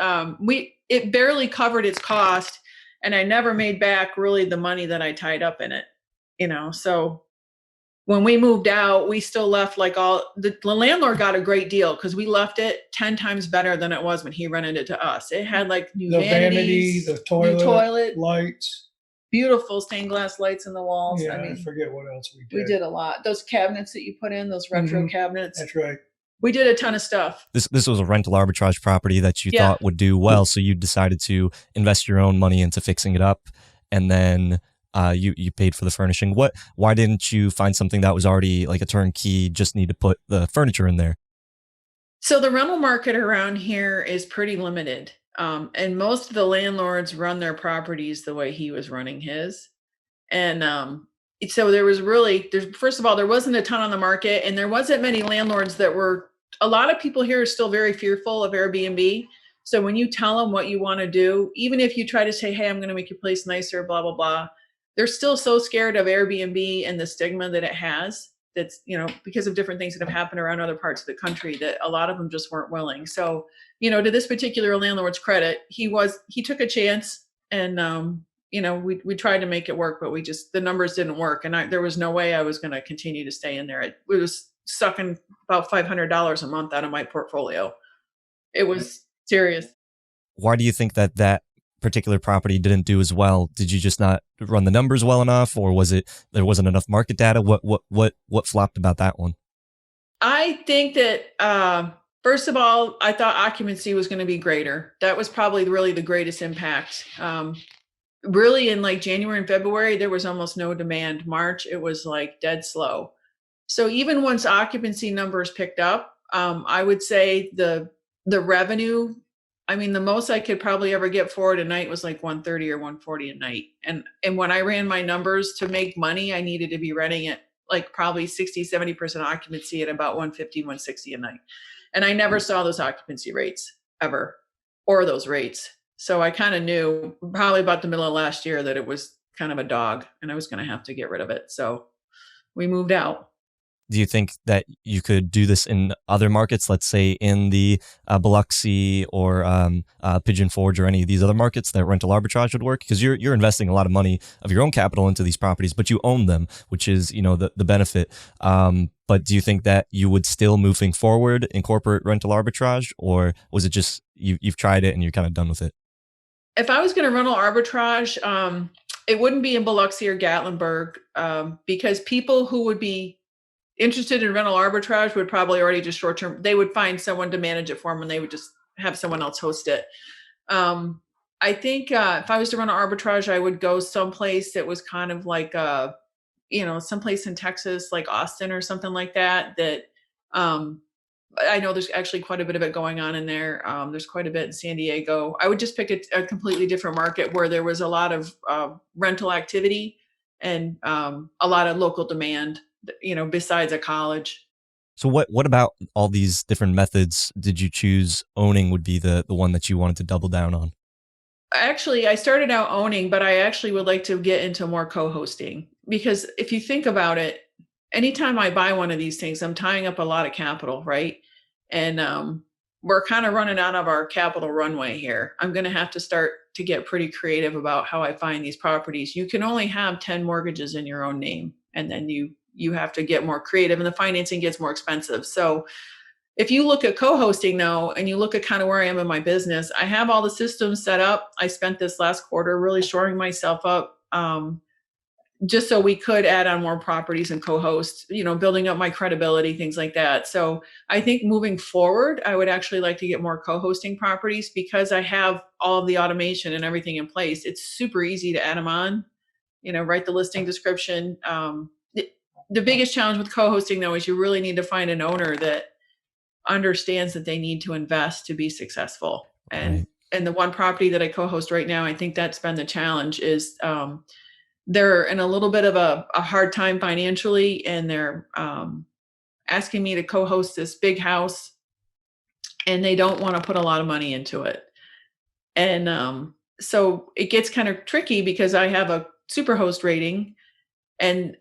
Speaker 1: it barely covered its cost, and I never made back really the money that I tied up in it, So when we moved out, we still left like the landlord got a great deal because we left it 10 times better than it was when he rented it to us. It had like new vanities,
Speaker 3: the
Speaker 1: new toilet,
Speaker 3: lights.
Speaker 1: Beautiful stained glass lights in the walls.
Speaker 3: Yeah, I forget what else we did.
Speaker 1: We did a lot. Those cabinets that you put in, those retro cabinets.
Speaker 3: That's right.
Speaker 1: We did a ton of stuff.
Speaker 2: This was a rental arbitrage property that you thought would do well, so you decided to invest your own money into fixing it up, and then you paid for the furnishing. Why didn't you find something that was already like a turnkey, just need to put the furniture in there?
Speaker 1: So the rental market around here is pretty limited. And most of the landlords run their properties the way he was running his. And so first of all, there wasn't a ton on the market, and there wasn't many landlords a lot of people here are still very fearful of Airbnb. So when you tell them what you want to do, even if you try to say, hey, I'm going to make your place nicer, blah, blah, blah, they're still so scared of Airbnb and the stigma that it has. That's, because of different things that have happened around other parts of the country, that a lot of them just weren't willing. So, to this particular landlord's credit, he took a chance, and, we tried to make it work, but the numbers didn't work. And there was no way I was going to continue to stay in there. It was sucking about $500 a month out of my portfolio. It was serious.
Speaker 2: Why do you think that particular property didn't do as well? Did you just not run the numbers well enough, or was it there wasn't enough market data? What flopped about that one?
Speaker 1: I think that First of all, I thought occupancy was going to be greater. That was probably really the greatest impact. Really in like January and February, there was almost no demand. March, it was like dead slow. So even once occupancy numbers picked up, I would say the revenue, I mean, the most I could probably ever get for it a night was like 130 or 140 a night. And when I ran my numbers to make money, I needed to be renting it like probably 60-70% occupancy at about 150, 160 a night. And I never saw those occupancy rates ever, or those rates. So I kind of knew probably about the middle of last year that it was kind of a dog and I was going to have to get rid of it. So we moved out.
Speaker 2: Do you think that you could do this in other markets, let's say in the Biloxi or Pigeon Forge or any of these other markets that rental arbitrage would work? Because you're investing a lot of money of your own capital into these properties, but you own them, which is, you know, the benefit. But do you think that you would still, moving forward, incorporate rental arbitrage, or was it just you've tried it and you're kind of done with it?
Speaker 1: If I was going to rental arbitrage, it wouldn't be in Biloxi or Gatlinburg, because people who would be interested in rental arbitrage would probably already just short term. They would find someone to manage it for them, and they would just have someone else host it. I think if I was to run an arbitrage, I would go someplace that was kind of like someplace in Texas, like Austin or something like that. That I know there's actually quite a bit of it going on in there. There's quite a bit in San Diego. I would just pick a completely different market where there was a lot of rental activity and a lot of local demand, besides a college.
Speaker 2: So what about all these different methods did you choose owning would be the one that you wanted to double down on?
Speaker 1: Actually, I started out owning, but I actually would like to get into more co-hosting, because if you think about it, anytime I buy one of these things, I'm tying up a lot of capital, right? And we're kind of running out of our capital runway here. I'm going to have to start to get pretty creative about how I find these properties. You can only have 10 mortgages in your own name, and then you have to get more creative, and the financing gets more expensive. So if you look at co-hosting now and you look at kind of where I am in my business, I have all the systems set up. I spent this last quarter really shoring myself up, just so we could add on more properties and co-host, building up my credibility, things like that. So I think moving forward, I would actually like to get more co-hosting properties because I have all of the automation and everything in place. It's super easy to add them on, write the listing description. The biggest challenge with co-hosting though is you really need to find an owner that understands that they need to invest to be successful. And the one property that I co-host right now, I think that's been the challenge is they're in a little bit of a hard time financially, and they're asking me to co-host this big house, and they don't want to put a lot of money into it. And so it gets kind of tricky because I have a superhost rating, and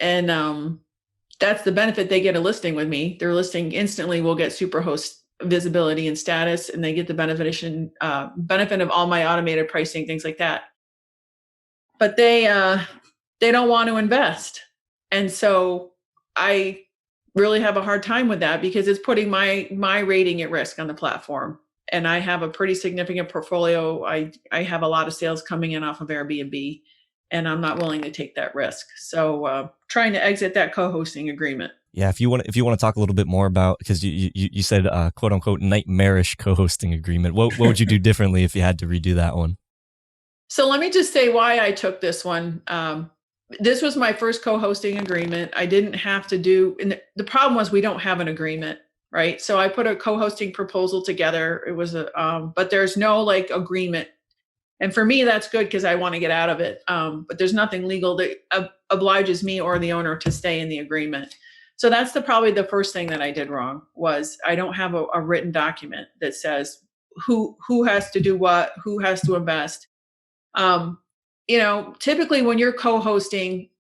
Speaker 1: that's the benefit. They get a listing with me. Their listing instantly will get superhost visibility and status, and they get the benefit of all my automated pricing, things like that. But they don't want to invest. And so I really have a hard time with that because it's putting my rating at risk on the platform. And I have a pretty significant portfolio. I have a lot of sales coming in off of Airbnb, and I'm not willing to take that risk. So trying to exit that co-hosting agreement.
Speaker 2: Yeah, if you want to talk a little bit more about, because you said quote unquote nightmarish co-hosting agreement. What would you do differently if you had to redo that one?
Speaker 1: So let me just say why I took this one. This was my first co-hosting agreement. I didn't have to do, and the problem was we don't have an agreement, right? So I put a co-hosting proposal together. It was but there's no like agreement. And for me, that's good because I want to get out of it. But there's nothing legal that obliges me or the owner to stay in the agreement. So that's probably the first thing that I did wrong was I don't have a written document that says who has to do what, who has to invest. Typically when you're co-hosting,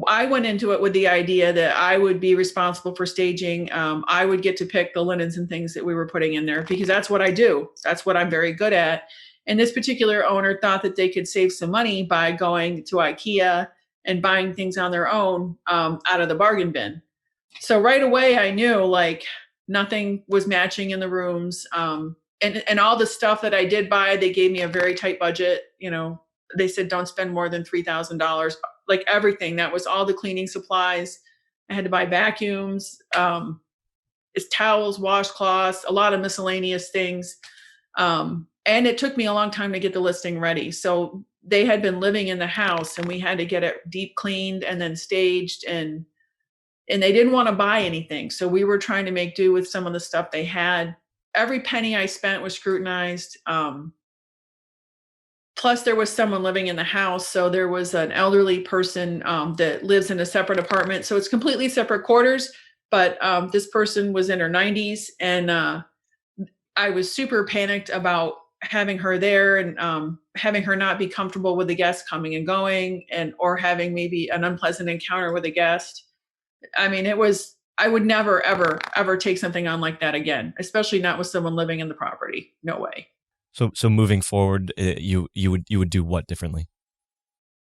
Speaker 1: I went into it with the idea that I would be responsible for staging. I would get to pick the linens and things that we were putting in there because that's what I do. That's what I'm very good at. And this particular owner thought that they could save some money by going to Ikea and buying things on their own out of the bargain bin. So right away, I knew like nothing was matching in the rooms. And all the stuff that I did buy, they gave me a very tight budget. They said, don't spend more than $3,000, like everything. That was all the cleaning supplies. I had to buy vacuums. It's towels, washcloths, a lot of miscellaneous things. And it took me a long time to get the listing ready. So they had been living in the house and we had to get it deep cleaned and then staged, and they didn't want to buy anything. So we were trying to make do with some of the stuff they had. Every penny I spent was scrutinized. Plus there was someone living in the house. So there was an elderly person that lives in a separate apartment. So it's completely separate quarters, but this person was in her 90s, and I was super panicked about having her there and having her not be comfortable with the guests coming and going, or having maybe an unpleasant encounter with a guest. I mean, I would never, ever, ever take something on like that again, especially not with someone living in the property. No way.
Speaker 2: So moving forward, you would do what differently?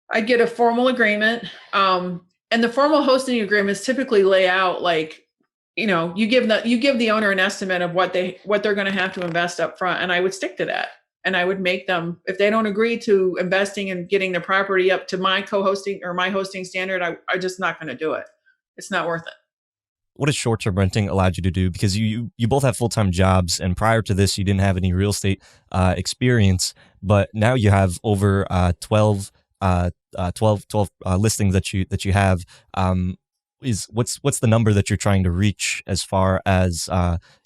Speaker 1: I'd get a formal agreement. And the formal hosting agreements typically lay out like, you give the owner an estimate of what they're going to have to invest up front. And I would stick to that. And I would make them, if they don't agree to investing and getting the property up to my co-hosting or my hosting standard, I'm just not going to do it. It's not worth it.
Speaker 2: What has short-term renting allowed you to do? Because you both have full-time jobs, and prior to this, you didn't have any real estate experience, but now you have over 12 listings that you have. What's the number that you're trying to reach as far as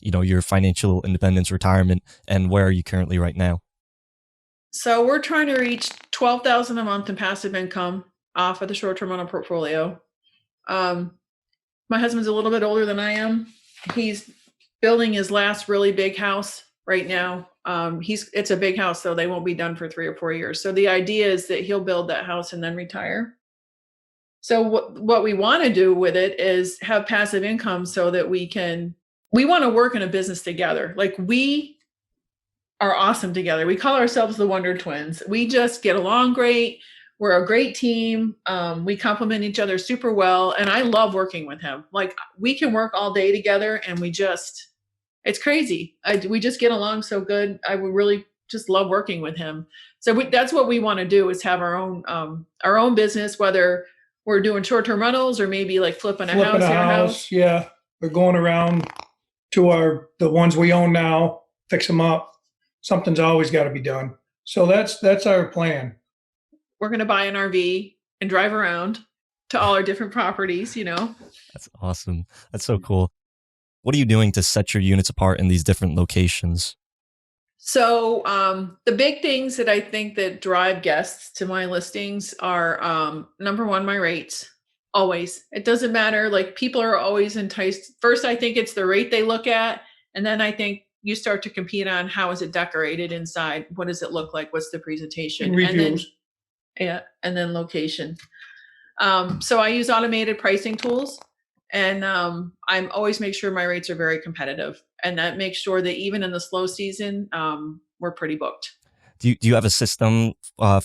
Speaker 2: your financial independence, retirement, and where are you currently right now?
Speaker 1: So we're trying to reach $12,000 a month in passive income off of the short-term rental portfolio. My husband's a little bit older than I am. He's building his last really big house right now. It's a big house, so they won't be done for 3 or 4 years. So the idea is that he'll build that house and then retire. So what we want to do with it is have passive income so that we want to work in a business together. Like, we are awesome together. We call ourselves the Wonder Twins. We just get along great. We're a great team. We complement each other super well. And I love working with him. Like, we can work all day together and it's crazy. We just get along so good. I would really just love working with him. So that's what we want to do, is have our own business, whether we're doing short-term rentals or maybe like flipping a house.
Speaker 3: Yeah. We're going around to the ones we own now, fix them up. Something's always got to be done. So that's our plan.
Speaker 1: We're going to buy an RV and drive around to all our different properties,
Speaker 2: That's awesome. That's so cool. What are you doing to set your units apart in these different locations?
Speaker 1: So the big things that I think that drive guests to my listings are, number one, my rates. Always. It doesn't matter. Like, people are always enticed. First, I think it's the rate they look at. And then I think you start to compete on how is it decorated inside? What does it look like? What's the presentation?
Speaker 3: And reviews.
Speaker 1: And then location. So I use automated pricing tools, and I'm always make sure my rates are very competitive, and that makes sure that even in the slow season, we're pretty booked.
Speaker 2: Do you have a system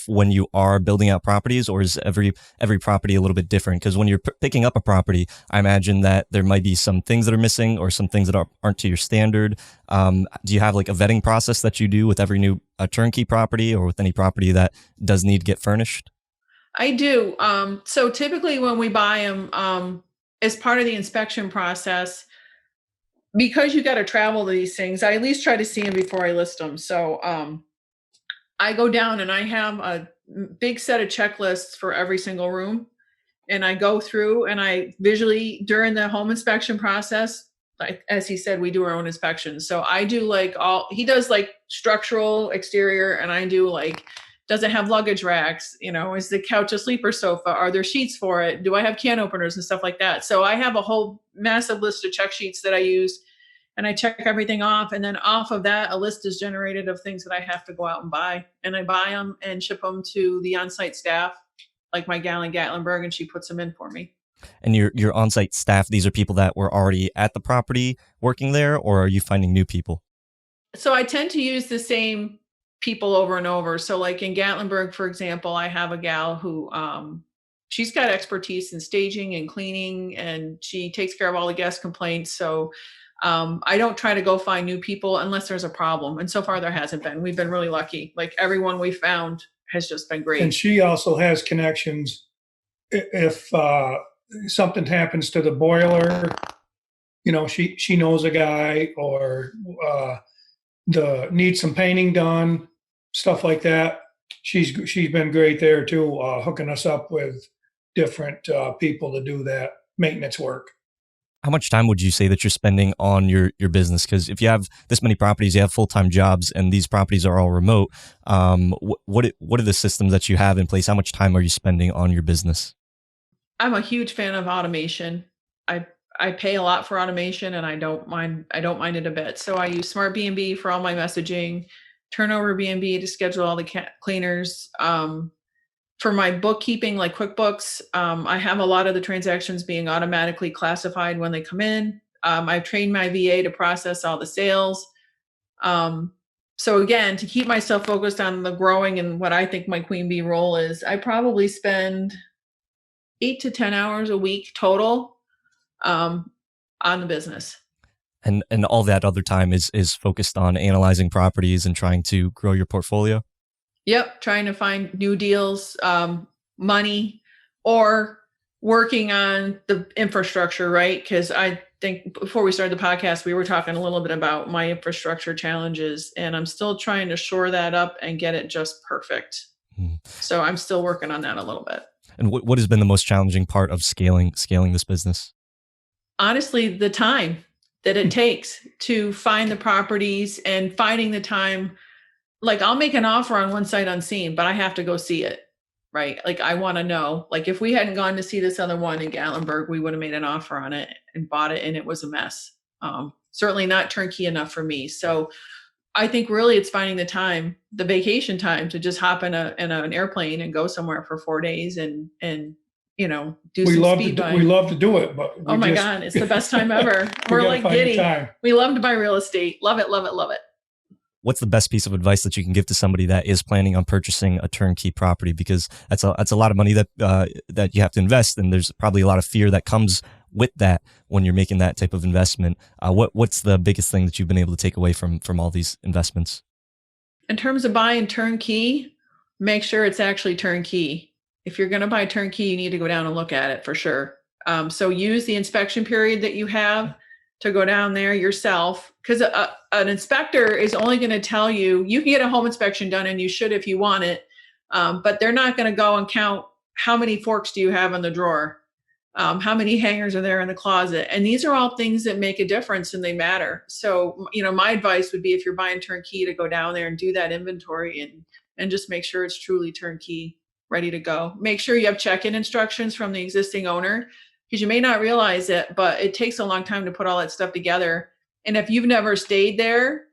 Speaker 2: when you are building out properties, or is every property a little bit different? Because when you're picking up a property, I imagine that there might be some things that are missing or some things that aren't to your standard. Do you have like a vetting process that you do with every new turnkey property, or with any property that does need to get furnished?
Speaker 1: I do. So typically when we buy them, as part of the inspection process, because you got to travel to these things, I at least try to see them before I list them. So I go down and I have a big set of checklists for every single room. And I go through and I visually, during the home inspection process, like, as he said, we do our own inspections. So I do he does like structural, exterior, and I do like, does it have luggage racks? Is the couch a sleeper sofa? Are there sheets for it? Do I have can openers and stuff like that? So I have a whole massive list of check sheets that I use, and I check everything off. And then off of that, a list is generated of things that I have to go out and buy. And I buy them and ship them to the on-site staff, like my gal in Gatlinburg, and she puts them in for me.
Speaker 2: And your on-site staff, these are people that were already at the property working there, or are you finding new people?
Speaker 1: So I tend to use the same people over and over. So like in Gatlinburg, for example, I have a gal who, she's got expertise in staging and cleaning, and she takes care of all the guest complaints. So I don't try to go find new people unless there's a problem. And so far there hasn't been. We've been really lucky. Like, everyone we found has just been great.
Speaker 3: And she also has connections. If something happens to the boiler, she knows a guy, or needs some painting done, stuff like that. She's been great there too, hooking us up with different people to do that maintenance work.
Speaker 2: How much time would you say that you're spending on your business? Because if you have this many properties, you have full-time jobs, and these properties are all remote. What are the systems that you have in place? How much time are you spending on your business?
Speaker 1: I'm a huge fan of automation. I pay a lot for automation, and I don't mind it a bit. So I use Smart B&B for all my messaging, Turnover B&B to schedule all the cleaners. For my bookkeeping, like QuickBooks, I have a lot of the transactions being automatically classified when they come in. I've trained my VA to process all the sales. So again, to keep myself focused on the growing and what I think my queen bee role is, I probably spend 8 to 10 hours a week total on the business.
Speaker 2: And all that other time is focused on analyzing properties and trying to grow your portfolio?
Speaker 1: Yep, trying to find new deals, money, or working on the infrastructure, right? Because I think before we started the podcast, we were talking a little bit about my infrastructure challenges, and I'm still trying to shore that up and get it just perfect. So I'm still working on that a little bit.
Speaker 2: And what has been the most challenging part of scaling this business?
Speaker 1: Honestly, the time that it takes to find the properties and finding the time. Like, I'll make an offer on one site unseen, but I have to go see it, right? Like, I want to know, like, if we hadn't gone to see this other one in Gatlinburg, we would have made an offer on it and bought it, and it was a mess. Certainly not turnkey enough for me. So I think really it's finding the time, the vacation time, to just hop in an airplane and go somewhere for 4 days and do some speed buying.
Speaker 3: We love to do it, but
Speaker 1: oh my God, it's the best time ever. We're like giddy. We love to buy real estate. Love it, love it, love it.
Speaker 2: What's the best piece of advice that you can give to somebody that is planning on purchasing a turnkey property? Because that's a lot of money that you have to invest, and there's probably a lot of fear that comes with that when you're making that type of investment. What's the biggest thing that you've been able to take away from all these investments?
Speaker 1: In terms of buying turnkey, make sure it's actually turnkey. If you're going to buy turnkey, you need to go down and look at it for sure. So use the inspection period that you have to go down there yourself, because an inspector is only going to tell you can get a home inspection done, and you should if you want it, but they're not going to go and count how many forks do you have in the drawer, how many hangers are there in the closet, and these are all things that make a difference and they matter. So my advice would be, if you're buying turnkey, to go down there and do that inventory and just make sure it's truly turnkey, ready to go. Make sure you have check-in instructions from the existing owner, because you may not realize it, but it takes a long time to put all that stuff together. And if you've never stayed there,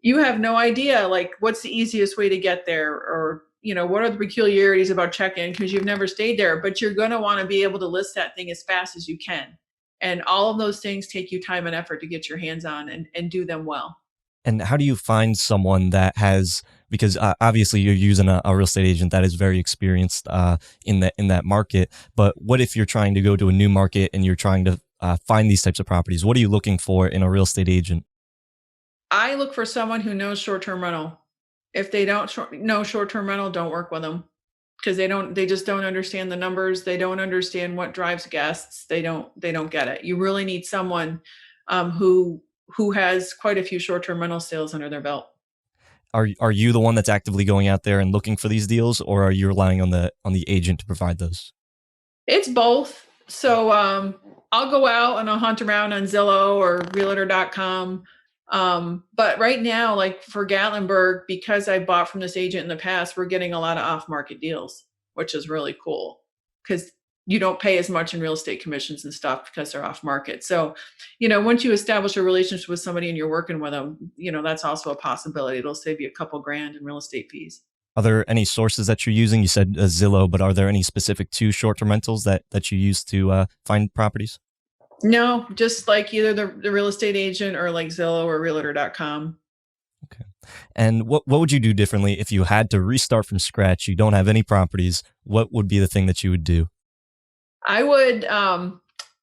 Speaker 1: you have no idea, like, what's the easiest way to get there, or, what are the peculiarities about check-in, because you've never stayed there. But you're going to want to be able to list that thing as fast as you can. And all of those things take you time and effort to get your hands on and do them well.
Speaker 2: And how do you find someone that has, because obviously you're using a real estate agent that is very experienced in that market, but what if you're trying to go to a new market and you're trying to find these types of properties? What are you looking for in a real estate agent?
Speaker 1: I look for someone who knows short-term rental. If they don't know short-term rental, don't work with them, because they just don't understand the numbers. They don't understand what drives guests. They don't get it. You really need someone who has quite a few short-term rental sales under their belt.
Speaker 2: Are you the one that's actively going out there and looking for these deals, or are you relying on the agent to provide those?
Speaker 1: It's both. So I'll go out and I'll hunt around on Zillow or Realtor.com. But right now, like for Gatlinburg, because I bought from this agent in the past, we're getting a lot of off-market deals, which is really cool, because you don't pay as much in real estate commissions and stuff because they're off market. So, once you establish a relationship with somebody and you're working with them, that's also a possibility. It'll save you a couple grand in real estate fees.
Speaker 2: Are there any sources that you're using? You said Zillow, but are there any specific to short-term rentals that you use to find properties?
Speaker 1: No, just like either the real estate agent or like Zillow or Realtor.com.
Speaker 2: Okay. And what would you do differently if you had to restart from scratch? You don't have any properties. What would be the thing that you would do?
Speaker 1: I would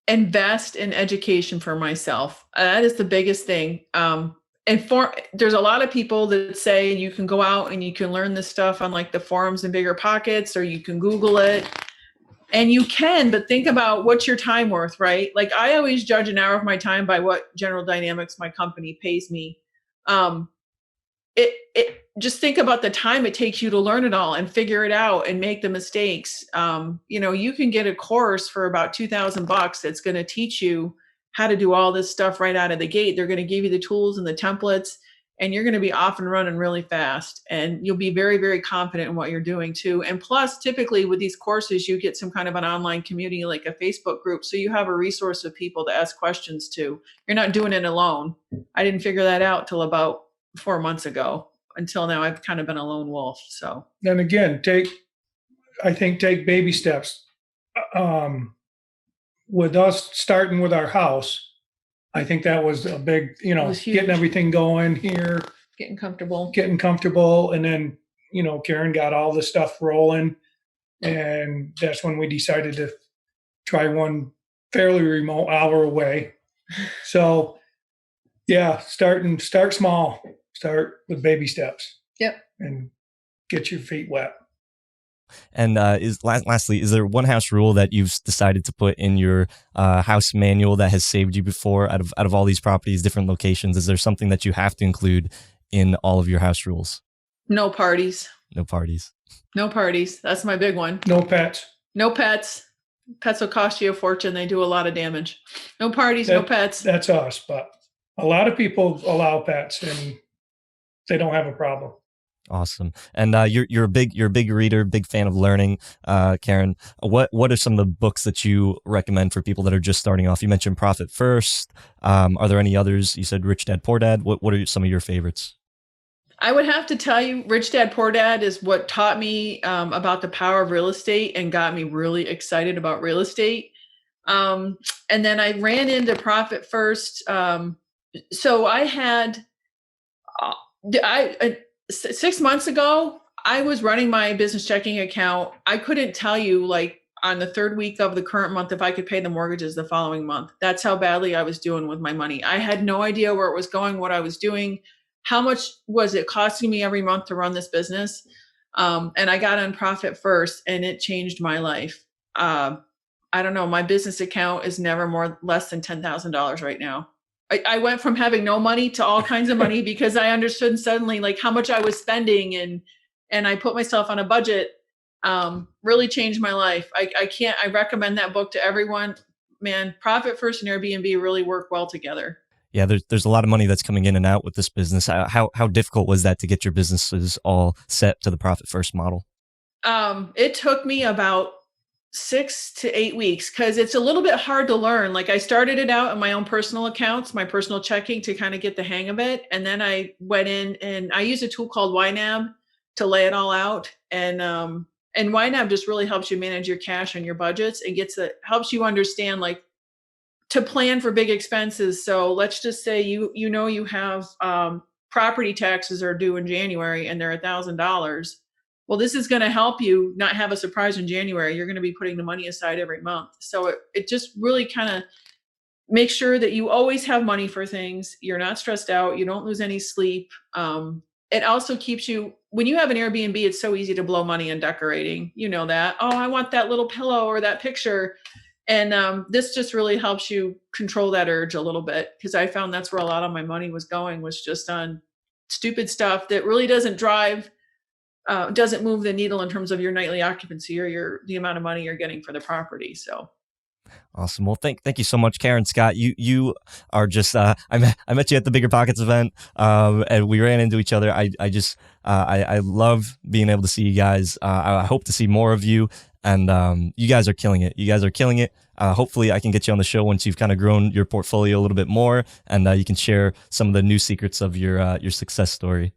Speaker 1: invest in education for myself. That is the biggest thing. There's a lot of people that say you can go out and you can learn this stuff on like the forums and Bigger Pockets, or you can Google it. And you can, but think about what's your time worth, right? Like I always judge an hour of my time by what General Dynamics, my company, pays me. It just think about the time it takes you to learn it all and figure it out and make the mistakes. You can get a course for about $2,000 that's going to teach you how to do all this stuff right out of the gate. They're going to give you the tools and the templates, and you're going to be off and running really fast. And you'll be very, very confident in what you're doing too. And plus, typically with these courses, you get some kind of an online community like a Facebook group. So you have a resource of people to ask questions to. You're not doing it alone. I didn't figure that out till about 4 months ago. Until now, I've kind of been a lone wolf. So
Speaker 3: then again, take baby steps. With us starting with our house, I think that was a big, getting everything going here,
Speaker 1: getting comfortable.
Speaker 3: And then, Karen got all the stuff rolling. And that's when we decided to try one fairly remote hour away. So yeah, start small, start with baby steps.
Speaker 1: Yep.
Speaker 3: And get your feet wet.
Speaker 2: And lastly, is there one house rule that you've decided to put in your house manual that has saved you before out of all these properties, different locations? Is there something that you have to include in all of your house rules?
Speaker 1: No parties.
Speaker 2: No parties.
Speaker 1: No parties. That's my big one.
Speaker 3: No pets.
Speaker 1: No pets. Pets will cost you a fortune. They do a lot of damage. No parties, no pets.
Speaker 3: That's us, but a lot of people allow pets and they don't have a problem.
Speaker 2: Awesome. And you're a big reader, big fan of learning, Karen. What are some of the books that you recommend for people that are just starting off? You mentioned Profit First. Are there any others? You said Rich Dad Poor Dad. What are some of your favorites?
Speaker 1: I would have to tell you, Rich Dad Poor Dad is what taught me about the power of real estate and got me really excited about real estate. And then I ran into Profit First. So I had 6 months ago, I was running my business checking account. I couldn't tell you, like, on the third week of the current month if I could pay the mortgages the following month. That's how badly I was doing with my money. I had no idea where it was going, what I was doing, how much was it costing me every month to run this business. And I got on Profit First, and it changed my life. I don't know. My business account is never less than $10,000 right now. I went from having no money to all kinds of money because I understood suddenly like how much I was spending, and I put myself on a budget. Really changed my life. I recommend that book to everyone. Man, Profit First and Airbnb really work well together.
Speaker 2: Yeah, there's a lot of money that's coming in and out with this business. How difficult was that to get your businesses all set to the Profit First model?
Speaker 1: It took me about 6 to 8 weeks because it's a little bit hard to learn. Like I started it out in my own personal accounts, my personal checking to kind of get the hang of it. And then I went in and I use a tool called YNAB to lay it all out. And YNAB just really helps you manage your cash and your budgets and helps you understand like to plan for big expenses. So let's just say you have property taxes are due in January and they're $1,000. Well, this is going to help you not have a surprise in January. You're going to be putting the money aside every month. So it just really kind of makes sure that you always have money for things. You're not stressed out. You don't lose any sleep. It also keeps you, when you have an Airbnb, it's so easy to blow money on decorating. You know that. Oh, I want that little pillow or that picture. And this just really helps you control that urge a little bit because I found that's where a lot of my money was going, was just on stupid stuff that really doesn't move the needle in terms of your nightly occupancy or the amount of money you're getting for the property. So
Speaker 2: awesome. Well, thank you so much, Karen Scott. You are just I met you at the Bigger Pockets event, and we ran into each other. I love being able to see you guys. I hope to see more of you, and you guys are killing it. Hopefully, I can get you on the show once you've kind of grown your portfolio a little bit more, and you can share some of the new secrets of your success story.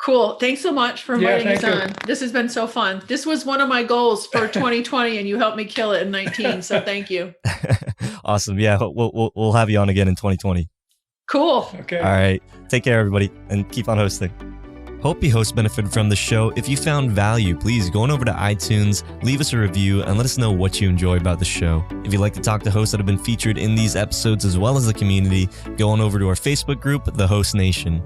Speaker 1: Cool. Thanks so much for inviting us on. This has been so fun. This was one of my goals for 2020 and you helped me kill it in 19. So thank you.
Speaker 2: Awesome. Yeah. We'll have you on again in 2020.
Speaker 1: Cool.
Speaker 3: Okay.
Speaker 2: All right. Take care, everybody, and keep on hosting. Hope you hosts benefited from the show. If you found value, please go on over to iTunes, leave us a review, and let us know what you enjoy about the show. If you'd like to talk to hosts that have been featured in these episodes as well as the community, go on over to our Facebook group, The Host Nation.